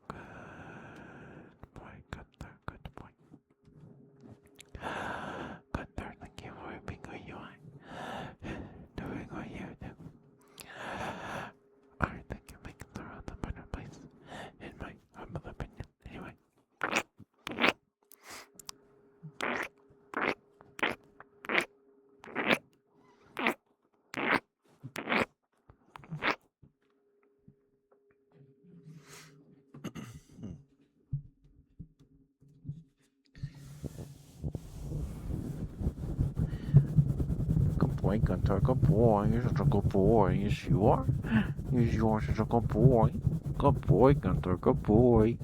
[SPEAKER 1] Good boy, Gunther, good boy. Gunther, thank you for being who you are. Doing what you do. I think you make the world a better place, in my humble opinion. Anyway.
[SPEAKER 2] boy, Gunter, good boy. You're such a good boy. Yes, you are. Yes, you are such a good boy. Good boy, Gunter, good boy.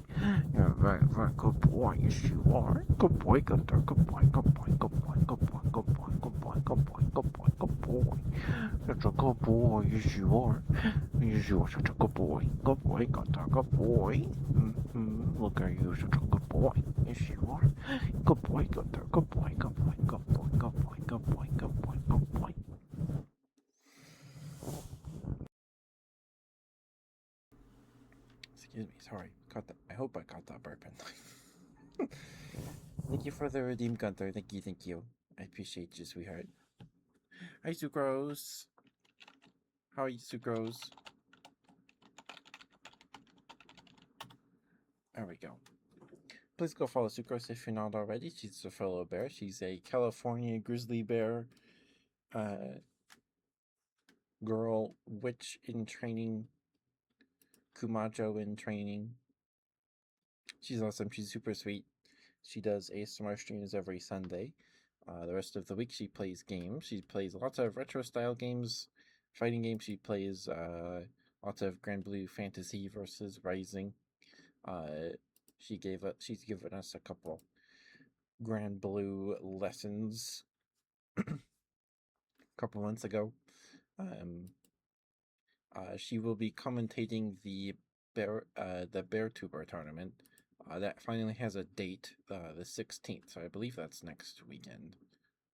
[SPEAKER 2] You're a very, very good boy. Yes, you are. Good boy, Gunter, good boy, good boy, good boy, good boy, good boy, good boy, good boy, good boy, good boy. Such a good boy. Yes, you are. Yes, you are such a good boy. Good boy, Gunter, good boy. Look at you, such a good boy. Yes, you are. Good boy, Gunter. Good boy, good boy, good boy, good boy, good boy, good boy, good boy. Excuse me, sorry. Caught that. I hope I caught that burp in. Thank you for the redeem, Gunther. Thank you, thank you. I appreciate you, sweetheart. Hi, Sucrose. How are you, Sucrose? There we go. Please go follow Sucrose if you're not already. She's a fellow bear. She's a California grizzly bear girl witch in training, Kumajo in training. She's awesome. She's super sweet. She does ASMR streams every Sunday. The rest of the week, she plays games. She plays lots of retro style games, fighting games. She plays lots of Grand Blue Fantasy versus Rising. Uh, she's given us a couple Grand Blue lessons a couple months ago. Um, she will be commentating the Bear Tuber tournament. That finally has a date, the 16th. So I believe that's next weekend.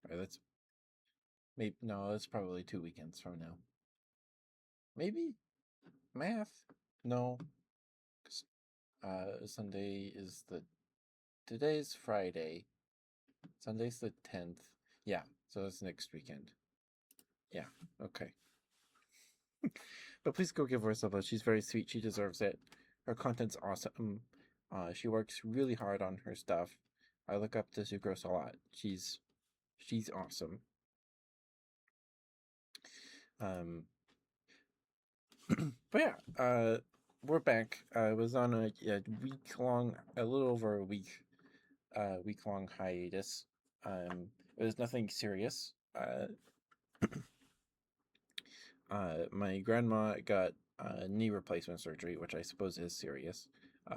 [SPEAKER 2] Or that's maybe no, that's probably 2 weekends from now. Maybe math. No, Sunday is the today's Friday. Sunday's the 10th. Yeah, so that's next weekend. Yeah, okay. But please go give her a sub. She's very sweet. She deserves it. Her content's awesome. She works really hard on her stuff. I look up to Sucrose a lot. She's awesome. Um, but yeah, we're back. I was on a week long, a little over a week long hiatus. It was nothing serious. My grandma got knee replacement surgery, which I suppose is serious.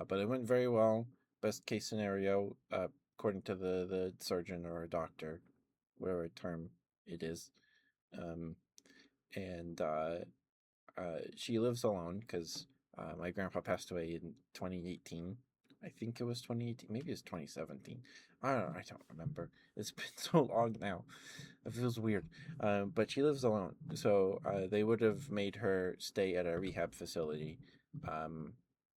[SPEAKER 2] But it went very well. Best case scenario, according to the surgeon or doctor, whatever term it is. Um, and she lives alone because my grandpa passed away in 2018. I think it was 2018. Maybe it's 2017. I don't know. I don't remember. It's been so long now. It feels weird. But she lives alone. So they would have made her stay at a rehab facility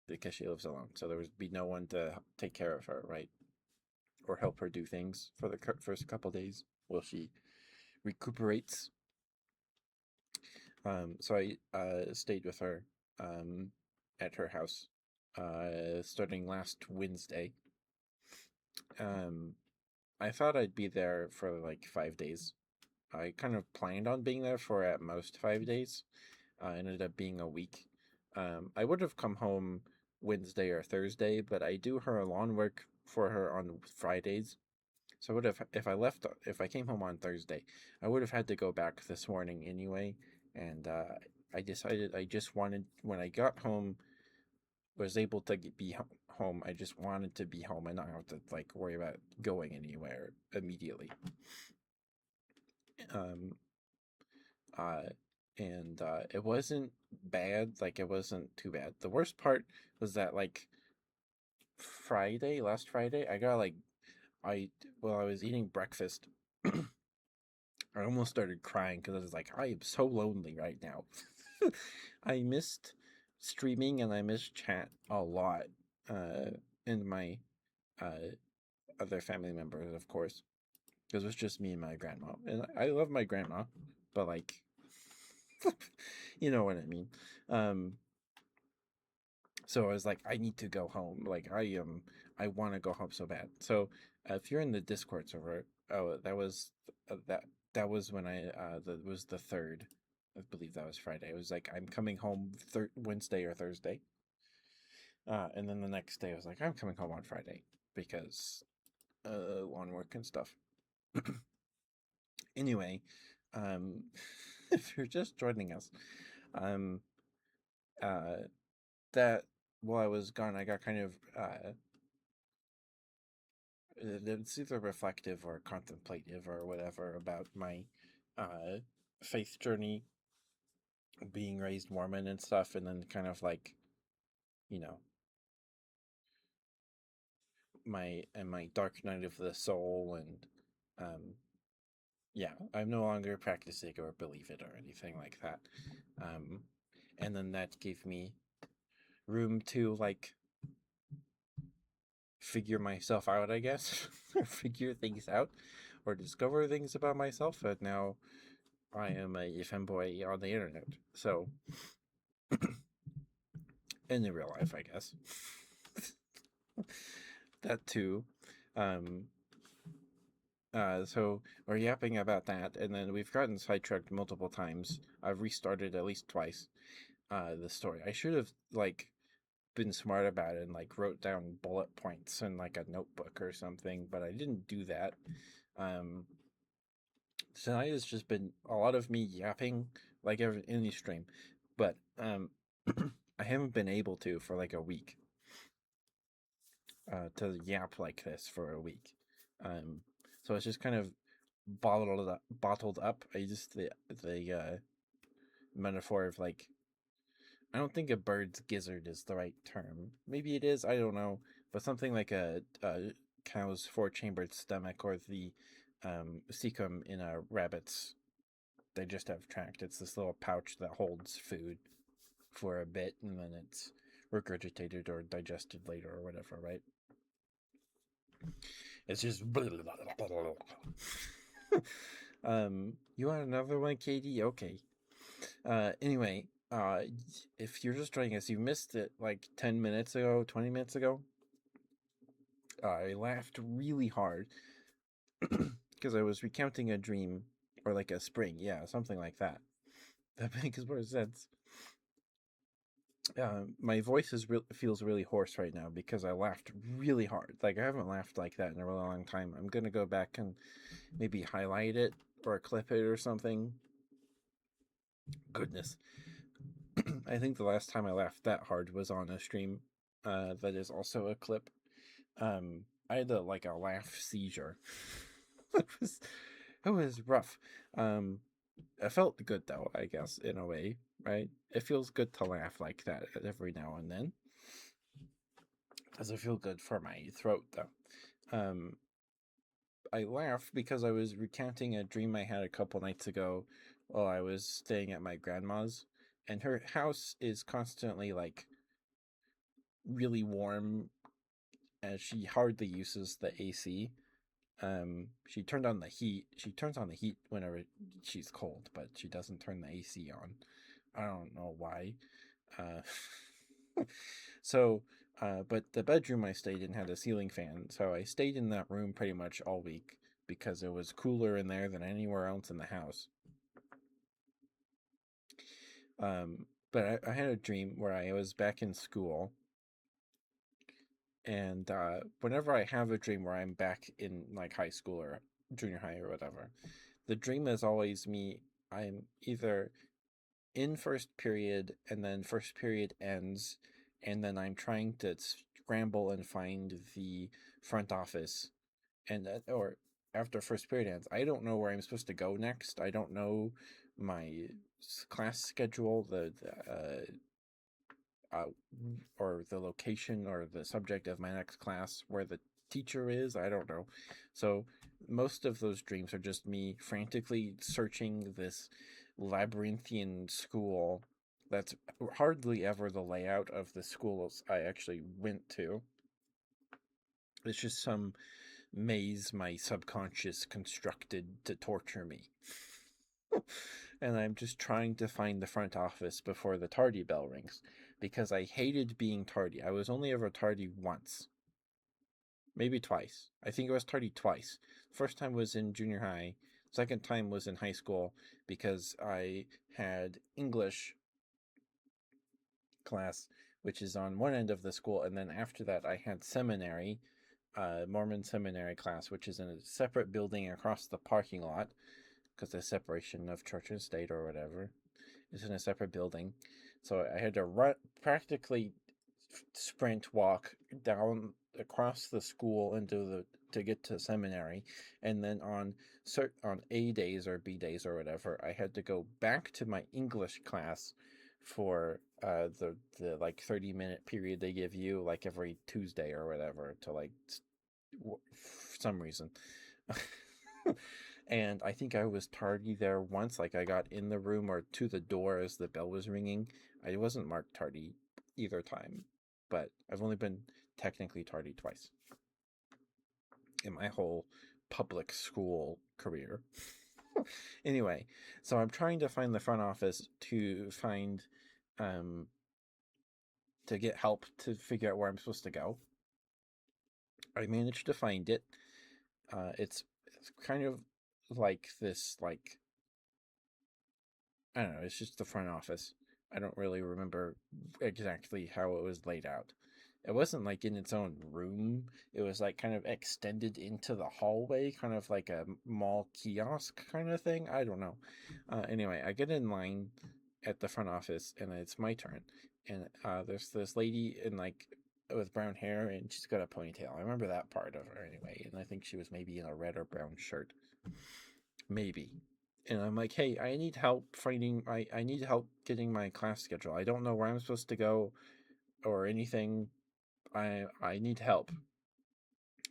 [SPEAKER 2] because she lives alone. So there would be no one to take care of her, right? Or help her do things for the first couple days while she recuperates. So I stayed with her at her house starting last Wednesday. Um, I thought I'd be there for like 5 days. I kind of planned on being there for at most 5 days. Ended up being a week. I would have come home Wednesday or Thursday, but I do her lawn work for her on Fridays. So I would have, if I came home on Thursday, I would have had to go back this morning anyway. And I decided I just wanted, when I got home, was able to be home. I just wanted to be home and not have to like worry about going anywhere immediately. Um, uh, and it wasn't bad. Like it wasn't too bad. The worst part was that like last Friday, I got like I while I was eating breakfast, I almost started crying because I was like, I am so lonely right now. I missed streaming and I missed chat a lot. And my uh, other family members, of course, because it was just me and my grandma. And I love my grandma, but like, you know what I mean. Um, so I was like, I need to go home. Like I want to go home so bad. So if you're in the Discord server, oh, that was when that was the third. I believe that was Friday. It was like I'm coming home Wednesday or Thursday, and then the next day I was like I'm coming home on Friday because lawn work and stuff. Anyway, Um, if you're just joining us, um, uh, that while I was gone, I got kind of it's either reflective or contemplative or whatever about my uh faith journey, being raised Mormon and stuff, and then kind of like, you know, my dark night of the soul, and um yeah, I'm no longer practicing or believe it or anything like that. Um and then that gave me room to like figure myself out, I guess, or figure things out or discover things about myself. And now I am a femboy on the internet. So, in the real life, I guess. That too. Um, so we're yapping about that, and then we've gotten sidetracked multiple times. I've restarted at least twice. The story. I should have like been smart about it and like wrote down bullet points in like a notebook or something, but I didn't do that. Um, Tonight has just been a lot of me yapping like every any stream, but I haven't been able to for like a week to yap like this for a week. Um, so it's just kind of bottled up. I just the metaphor of like, I don't think a bird's gizzard is the right term. Maybe it is. I don't know, but something like a cow's four-chambered stomach, or the cecum in a rabbit's digestive tract. It's this little pouch that holds food for a bit, and then it's regurgitated or digested later or whatever, right? It's just you want another one, Katie? Okay. Anyway, if you're just joining us, you missed it like 10 minutes ago, 20 minutes ago. I laughed really hard because I was recounting a dream, or like a spring, yeah, something like that. That makes more sense. My voice feels really hoarse right now because I laughed really hard. Like, I haven't laughed like that in a really long time. I'm gonna go back and maybe highlight it or clip it or something. Goodness. I think the last time I laughed that hard was on a stream that is also a clip. I had like a laugh seizure. it was it was rough. Um, it felt good though, I guess, in a way, right? It feels good to laugh like that every now and then. Does it feel good for my throat though? I laugh because I was recounting a dream I had a couple nights ago while I was staying at my grandma's, and her house is constantly like really warm, as she hardly uses the AC. She turned on the heat. She turns on the heat whenever she's cold, but she doesn't turn the AC on. I don't know why. So, but the bedroom I stayed in had a ceiling fan, so I stayed in that room pretty much all week because it was cooler in there than anywhere else in the house. But I had a dream where I was back in school, and whenever I have a dream where I'm back in like high school or junior high or whatever, the dream is always me. I'm either in first period, and then first period ends, and then I'm trying to scramble and find the front office, and or after first period ends, I don't know where I'm supposed to go next. I don't know my class schedule, uh, or the location or the subject of my next class, where the teacher is. I don't know. So most of those dreams are just me frantically searching this labyrinthian school that's hardly ever the layout of the schools I actually went to. It's just some maze my subconscious constructed to torture me. And I'm just trying to find the front office before the tardy bell rings, because I hated being tardy. I was only ever tardy once, maybe twice. I think I was tardy twice. First time was in junior high. Second time was in high school because I had English class, which is on one end of the school, and then after that I had seminary, Mormon seminary class, which is in a separate building across the parking lot, because the separation of church and state or whatever. It's in a separate building. So I had to run, practically sprint walk down across the school into the to get to seminary, and then on A days or B days or whatever, I had to go back to my English class for the like 30-minute period they give you like every Tuesday or whatever to like for some reason. And I think I was tardy there once. Like I got in the room or to the door as the bell was ringing. I wasn't marked tardy either time, but I've only been technically tardy twice in my whole public school career. Anyway, so I'm trying to find the front office to find um to get help to figure out where I'm supposed to go. I managed to find it. It's kind of like this, like, I don't know, it's just the front office. I don't really remember exactly how it was laid out. It wasn't like in its own room. It was like kind of extended into the hallway, kind of like a mall kiosk kind of thing. I don't know. Anyway, I get in line at the front office and it's my turn. And there's this lady in like with brown hair and she's got a ponytail. I remember that part of her anyway. And I think she was maybe in a red or brown shirt. Maybe. And I'm like, hey, I need help finding I need help getting my class schedule. I don't know where I'm supposed to go or anything. I need help.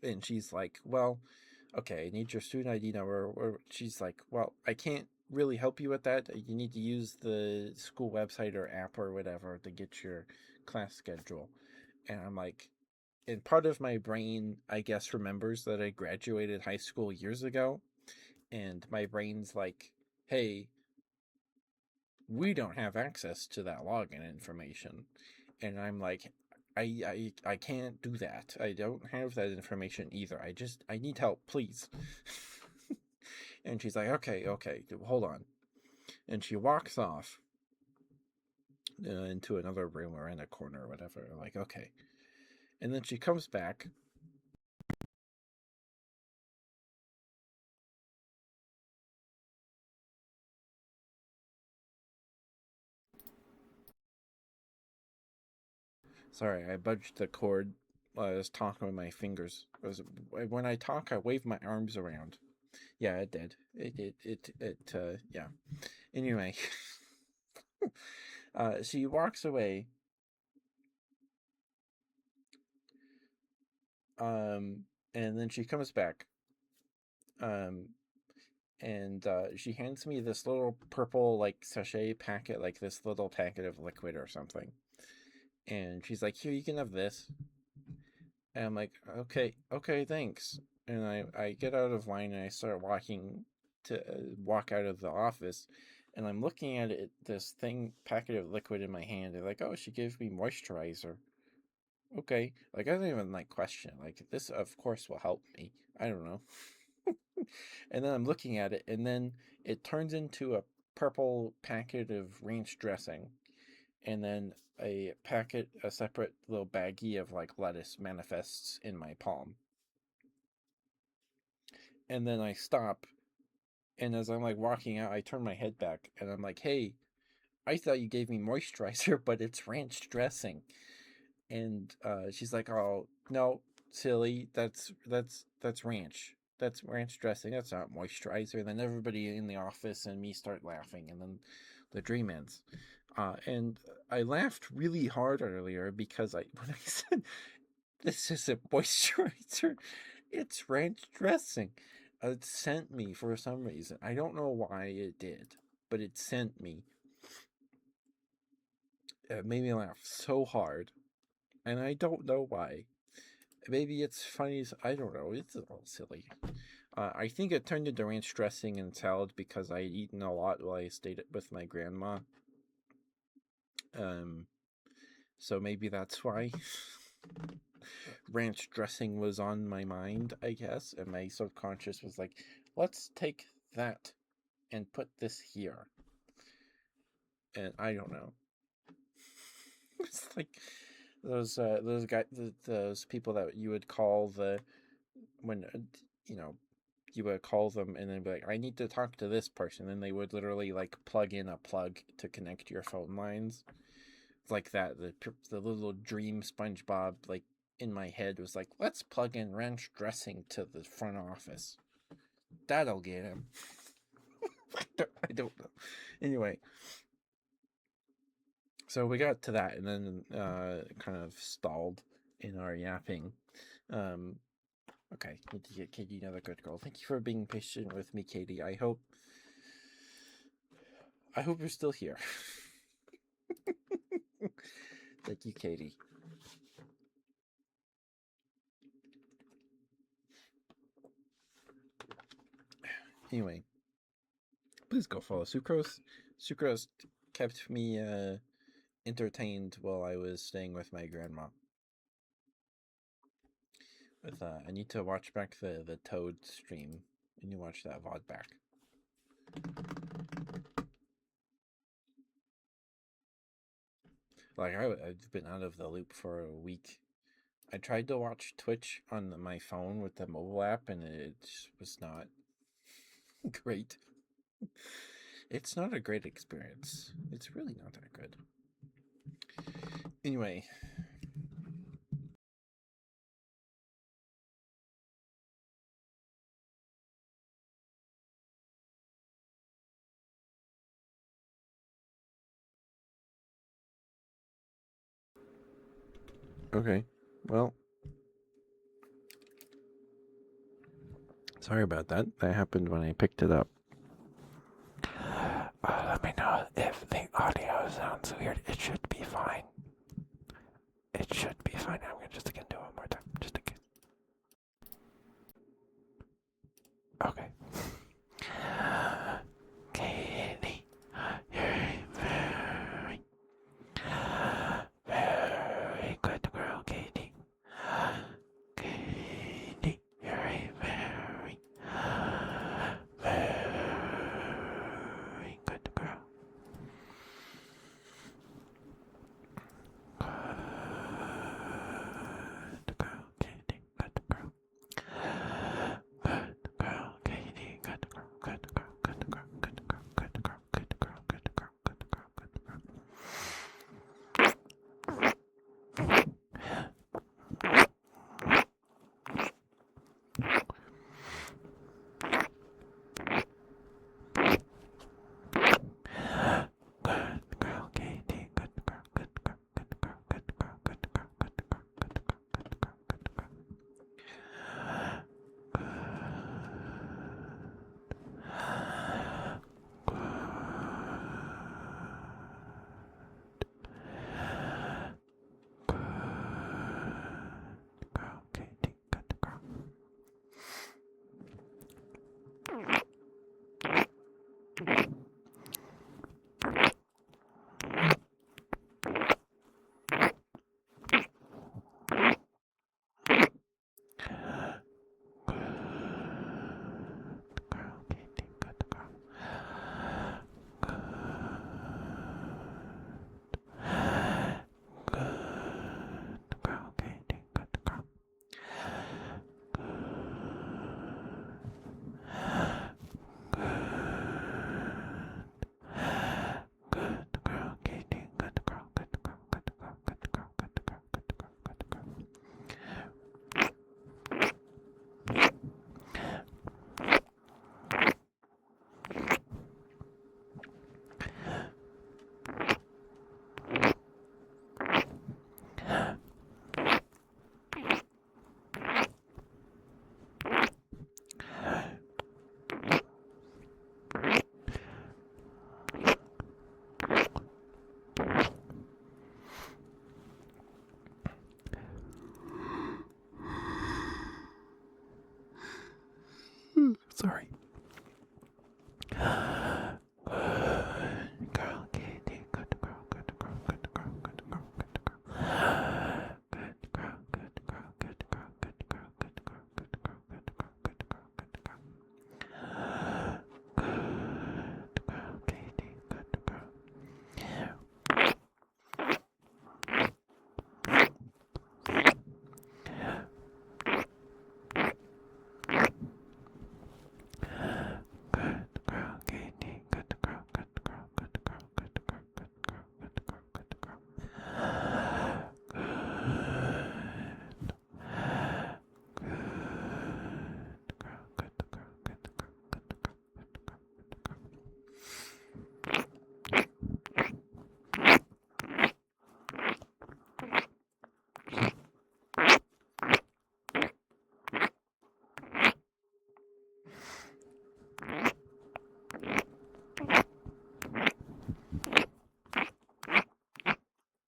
[SPEAKER 2] And she's like, well, okay, I need your student ID number. Or she's like, well, I can't really help you with that. You need to use the school website or app or whatever to get your class schedule. And I'm like, and part of my brain, I guess, remembers that I graduated high school years ago. And my brain's like, hey, we don't have access to that login information. And I'm like, I can't do that. I don't have that information either. I need help, please. And she's like, okay, hold on. And she walks off into another room or in a corner or whatever. Like, okay. And then she comes back. Sorry, I budged the cord while I was talking with my fingers. When I talk, I wave my arms around. Yeah, it did. Yeah. Anyway, she walks away. Um, and then she comes back. Um, and she hands me this little purple like sachet packet, like this little packet of liquid or something. And she's like, "Here, you can have this." And I'm like, "Okay, thanks." And I get out of line and I start walking to walk out of the office. And I'm looking at it, this thing packet of liquid in my hand. They're like, "Oh, she gave me moisturizer." Okay, like I don't even like question. Like this, of course, will help me. I don't know. And then I'm looking at it, and then it turns into a purple packet of ranch dressing, and then a separate little baggie of like lettuce manifests in my palm. And then I stop, and as I'm like walking out, I turn my head back, and I'm like, "Hey, I thought you gave me moisturizer, but it's ranch dressing." And she's like, "Oh no, silly, that's ranch. That's ranch dressing. That's not moisturizer." And then everybody in the office and me start laughing, and then the dream ends. And I laughed really hard earlier because when I said this isn't moisturizer, it's ranch dressing. It sent me for some reason. I don't know why it did, but it sent me. It made me laugh so hard, and I don't know why. Maybe it's funny. I don't know. It's a little silly. I think it turned into ranch dressing and salad because I had eaten a lot while I stayed with my grandma. Um, so maybe that's why ranch dressing was on my mind, I guess, and my subconscious was like, "Let's take that and put this here." And I don't know. It's like those guys, those people that you would call the when you know you would call them and then be like, I need to talk to this person. And they would literally like plug in a plug to connect your phone lines. Like that. The little dream SpongeBob, like in my head, was like, let's plug in ranch dressing to the front office. That'll get him. I don't know. Anyway, so we got to that and then kind of stalled in our yapping. Okay, need to get Katie another good girl. Thank you for being patient with me, Katie. I hope you're still here. Thank you, Katie. Anyway, please go follow Sucrose. Sucrose kept me entertained while I was staying with my grandma. With I need to watch back the Toad stream. I need to watch that VOD back. Like I've been out of the loop for a week. I tried to watch Twitch on my phone with the mobile app, and it was not great. It's not a great experience. It's really not that good. Anyway. Okay. Well, sorry about that. That happened when I picked it up.
[SPEAKER 1] Let me know if the audio sounds weird. It should be fine. It should be fine. I'm just gonna do it one more time, just in case. Okay. Katie, you're very, very good girl, Katie. Katie, you're a very, very good girl. Good girl, Katie. Good girl. Good girl, Katie. Good girl. Good girl. Good girl. Good girl. Good girl. Good girl. Good girl. Good girl. Good girl. Good girl, Katie. Good girl. Good girl. Good girl. Good girl. Good girl. Good girl. Good girl. Good girl. Good girl. Girl, Katie. Good girl. Girl, Katie. Good girl. Good girl, Katie. Good girl. Good girl, Katie. Good girl. Good girl. Good girl. Good girl. Good girl. Good girl. Good girl. Sorry. Good girl, Katie. Good girl. Good girl. Good girl. Good girl. Good girl. Good girl. Good girl. Good girl. Good girl. Good girl. Good girl. Good girl. Good girl. Good girl. Good girl, Katie. Good girl.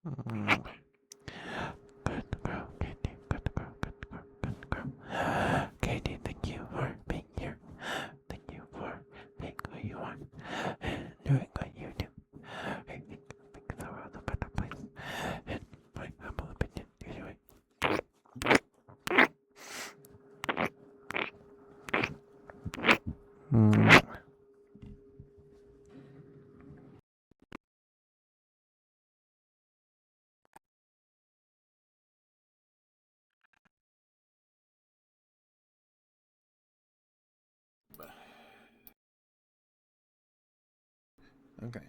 [SPEAKER 1] Mm. Good girl, Katie. Good girl, good girl, good girl. Katie, thank you for being here. Thank you for being who you are and doing what you do. I think the world a better place. In my humble opinion, anyway. Mm.
[SPEAKER 2] Okay.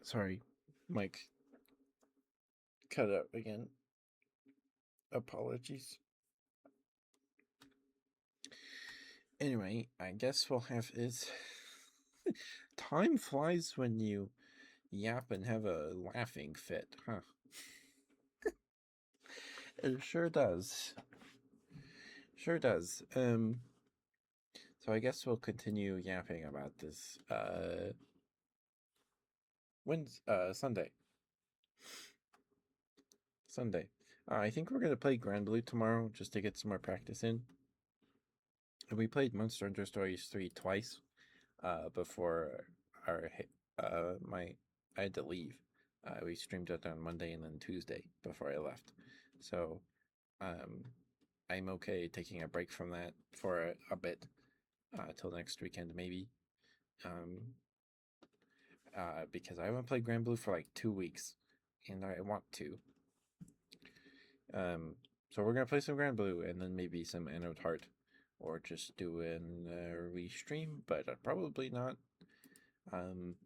[SPEAKER 2] Sorry. Mike cut out again. Apologies. Anyway, I guess we'll have is time flies when you yap and have a laughing fit, huh? It sure does. Sure does. So I guess we'll continue yapping about this Sunday. Sunday. I think we're gonna play Grand Blue tomorrow just to get some more practice in. And we played Monster Hunter Stories 3 twice before our my I had to leave. We streamed it on Monday and then Tuesday before I left. So um, I'm okay taking a break from that for a bit till next weekend maybe. Um, because I haven't played Grand Blue for like 2 weeks, and I want to. So we're gonna play some Grand Blue and then maybe some Anode Heart, or just do an restream, but probably not. Um,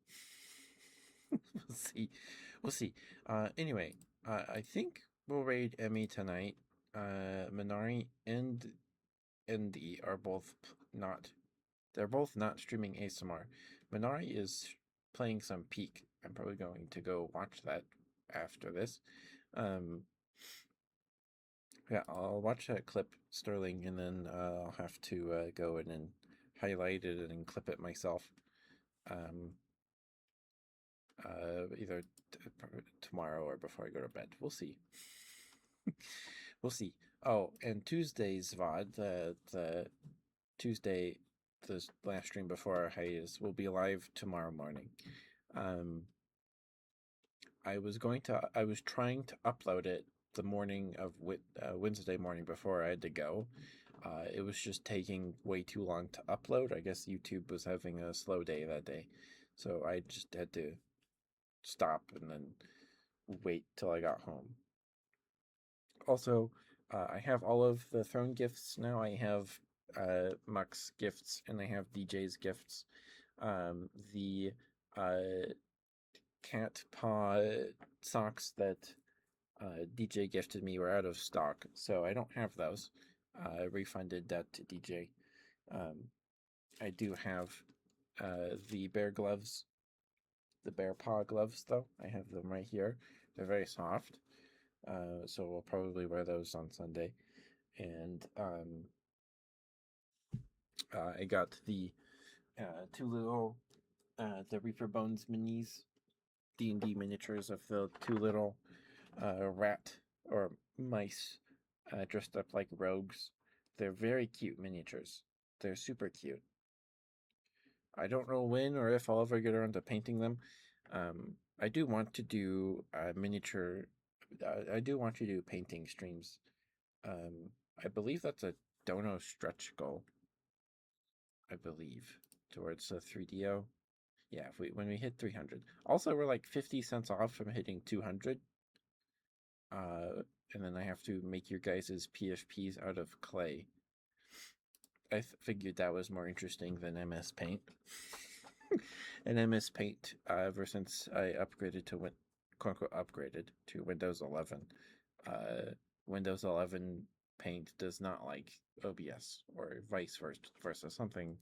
[SPEAKER 2] we'll see. We'll see. Anyway, I think we'll raid Emmy tonight. Minari and Indy are both not. They're both not streaming ASMR. Minari is playing some Peak. I'm probably going to go watch that after this. Um, yeah, I'll watch that clip, Sterling, and then I'll have to go in and highlight it and clip it myself. Um, either tomorrow or before I go to bed. We'll see. We'll see. Oh, and Tuesday's VOD, the Tuesday, the last stream before our hiatus, will be live tomorrow morning. Um, I was trying to upload it the morning of Wednesday morning before I had to go. It was just taking way too long to upload. I guess YouTube was having a slow day that day, so I just had to stop and then wait till I got home. Also, I have all of the throne gifts now. I have Muck's gifts and I have DJ's gifts. The cat paw socks that DJ gifted me were out of stock, so I don't have those. I refunded that to DJ. Um, I do have the bear gloves, the bear paw gloves, though. I have them right here. They're very soft, so we'll probably wear those on Sunday. And I got the two little the Reaper Bones minis, D&D miniatures of the two little rat or mice dressed up like rogues. They're very cute miniatures. They're super cute. I don't know when or if I'll ever get around to painting them. I do want to do miniature. I do want to do painting streams. I believe that's a dono stretch goal. I believe towards the 3DO. Yeah, if when we hit 300. Also, we're like 50 cents off from hitting 200. And then I have to make your guys' PFPs out of clay. I figured that was more interesting than MS Paint. And MS Paint, ever since I upgraded to quote unquote upgraded to Windows 11, Windows 11 Paint does not like OBS or vice versa, something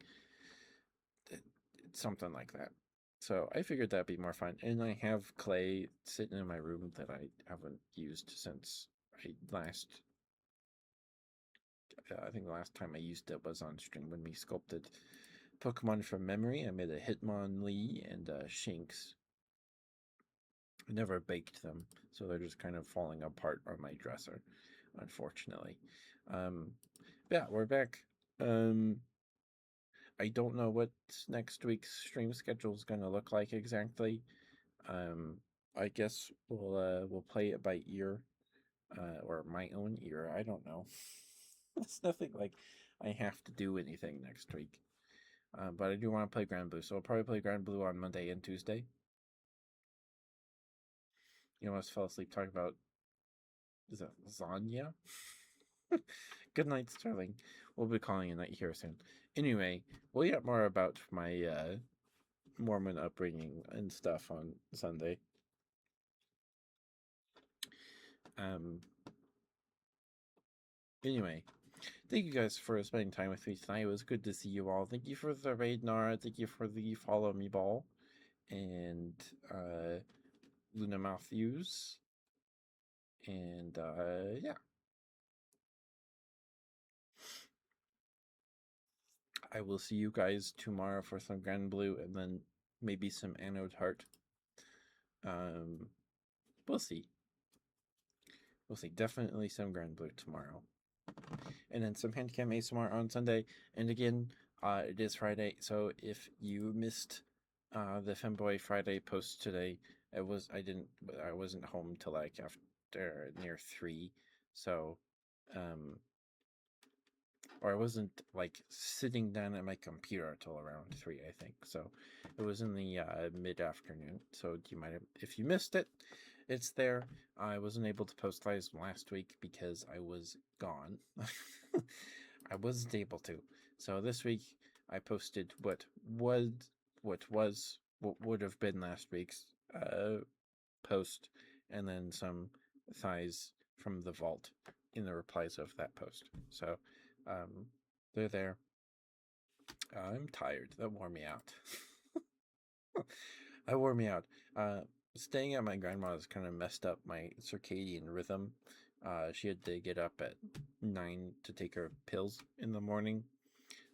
[SPEAKER 2] like that. So I figured that'd be more fun. And I have clay sitting in my room that I haven't used since I think the last time I used it was on stream when we sculpted Pokemon from memory. I made a Hitmonlee and a Shinx. I never baked them, so they're just kind of falling apart on my dresser, unfortunately. Um, yeah, we're back. Um, I don't know what next week's stream schedule is gonna look like exactly. Um, I guess we'll play it by ear, or my own ear. I don't know. It's nothing like I have to do anything next week. But I do want to play Grand Blue, so I'll probably play Grand Blue on Monday and Tuesday. You almost fell asleep talking about, is that lasagna? Good night, Sterling. We'll be calling a night here soon. Anyway, we'll get more about my Mormon upbringing and stuff on Sunday. Um. Anyway, thank you guys for spending time with me tonight. It was good to see you all. Thank you for the raid, Nara. Thank you for the follow me ball, and Luna Matthews, and yeah. I will see you guys tomorrow for some Grand Blue and then maybe some Anode Heart. We'll see. We'll see. Definitely some Grand Blue tomorrow. And then some Handcam ASMR on Sunday. And again, it is Friday, so if you missed the Femboy Friday post today, I wasn't home till like after near 3. So or I wasn't like sitting down at my computer until around 3, I think. So it was in the mid-afternoon. So you might have, if you missed it, it's there. I wasn't able to post lives last week because I was gone. I wasn't able to. So this week I posted what would have been last week's post, and then some thighs from the vault in the replies of that post. So they're there. I'm tired. That wore me out. That wore me out. Staying at my grandma's kind of messed up my circadian rhythm. She had to get up at 9 to take her pills in the morning.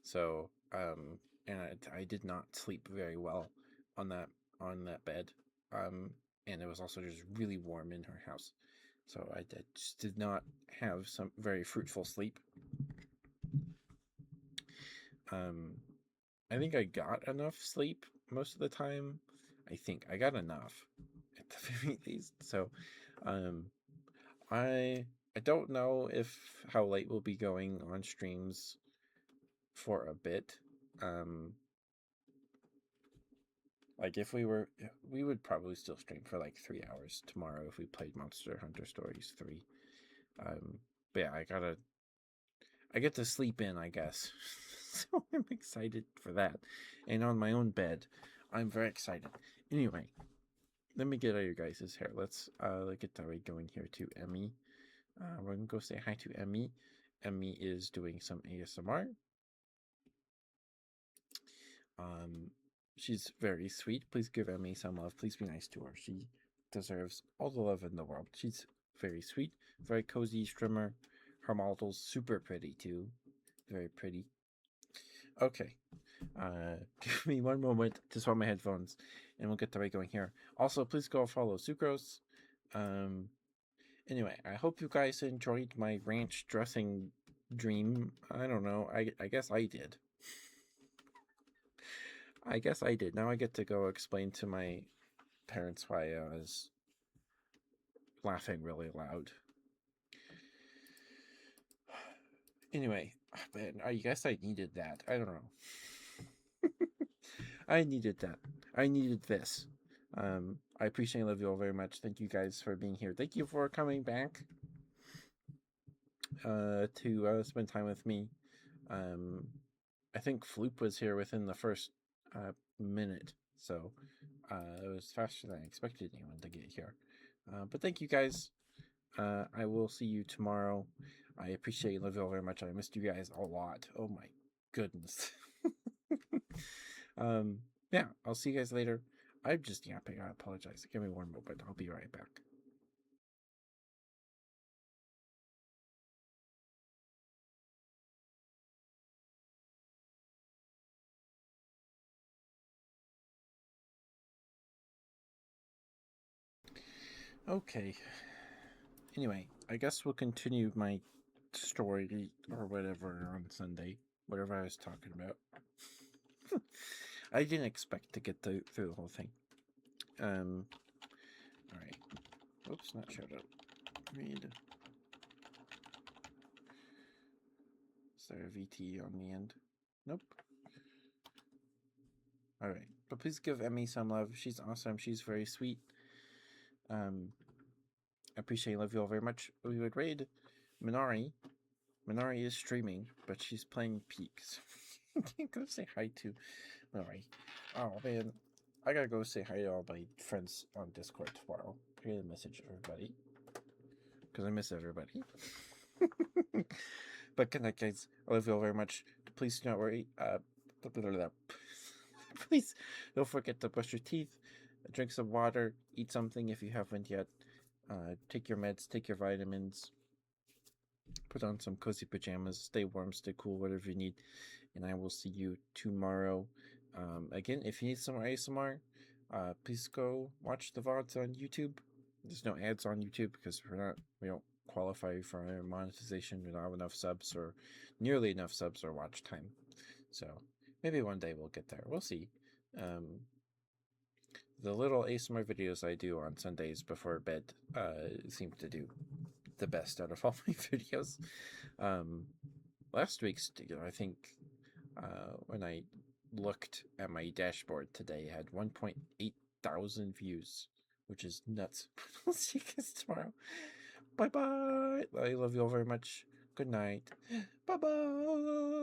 [SPEAKER 2] So, and I did not sleep very well on that bed. And it was also just really warm in her house. So I just did not have some very fruitful sleep. I think I got enough sleep most of the time. I think I got enough at the very least. So, I don't know if how late we'll be going on streams for a bit. Like if we would probably still stream for like 3 hours tomorrow if we played Monster Hunter Stories 3. But yeah, I get to sleep in, I guess. So I'm excited for that. And on my own bed, I'm very excited. Anyway, let me get out of your guys' hair. Let's get that right going here to Emmy. We're gonna go say hi to Emmy. Emmy is doing some ASMR. She's very sweet. Please give Emmy some love. Please be nice to her. She deserves all the love in the world. She's very sweet, very cozy streamer. Her model's super pretty too. Very pretty. Okay. Give me one moment to swap my headphones and we'll get the right going here. Also, please go follow Sucrose. Anyway, I hope you guys enjoyed my ranch dressing dream. I don't know. I guess I did. I guess I did. Now I get to go explain to my parents why I was laughing really loud. Anyway, man, I guess I needed that. I don't know. I needed that. I needed this. I appreciate and love you all very much. Thank you guys for being here. Thank you for coming back to spend time with me. I think Floop was here within the first minute, so it was faster than I expected anyone to get here. But thank you guys. I will see you tomorrow. I appreciate and love you all very much. I missed you guys a lot. Oh my goodness. Yeah, I'll see you guys later. I'm just yapping. I apologize. Give me one moment. I'll be right back. Okay. Anyway, I guess we'll continue my story or whatever on Sunday. Whatever I was talking about. I didn't expect to get through the whole thing. Alright. Oops, not showed up. Read. Is there a VT on the end? Nope. Alright. But please give Emmy some love. She's awesome. She's very sweet. I appreciate and love you all very much. We would raid Minari. Minari is streaming, but she's playing Peaks. Can't go say hi to Minari. Oh man. I gotta go say hi to all my friends on Discord tomorrow. I gotta message everybody. Because I miss everybody. But good night, guys. I love you all very much. Please do not worry. Please don't forget to brush your teeth, drink some water, eat something if you haven't yet. Take your meds, take your vitamins, put on some cozy pajamas, stay warm, stay cool, whatever you need. And I will see you tomorrow. Again, if you need some more ASMR, please go watch the VODs on YouTube. There's no ads on YouTube because we don't qualify for monetization. We don't have enough subs or nearly enough subs or watch time. So maybe one day we'll get there. We'll see. The little ASMR videos I do on Sundays before bed seem to do the best out of all my videos. Last week's, I think, when I looked at my dashboard today, had 1.8 thousand views, which is nuts. I'll see you guys tomorrow. Bye bye. I love you all very much. Good night. Bye bye.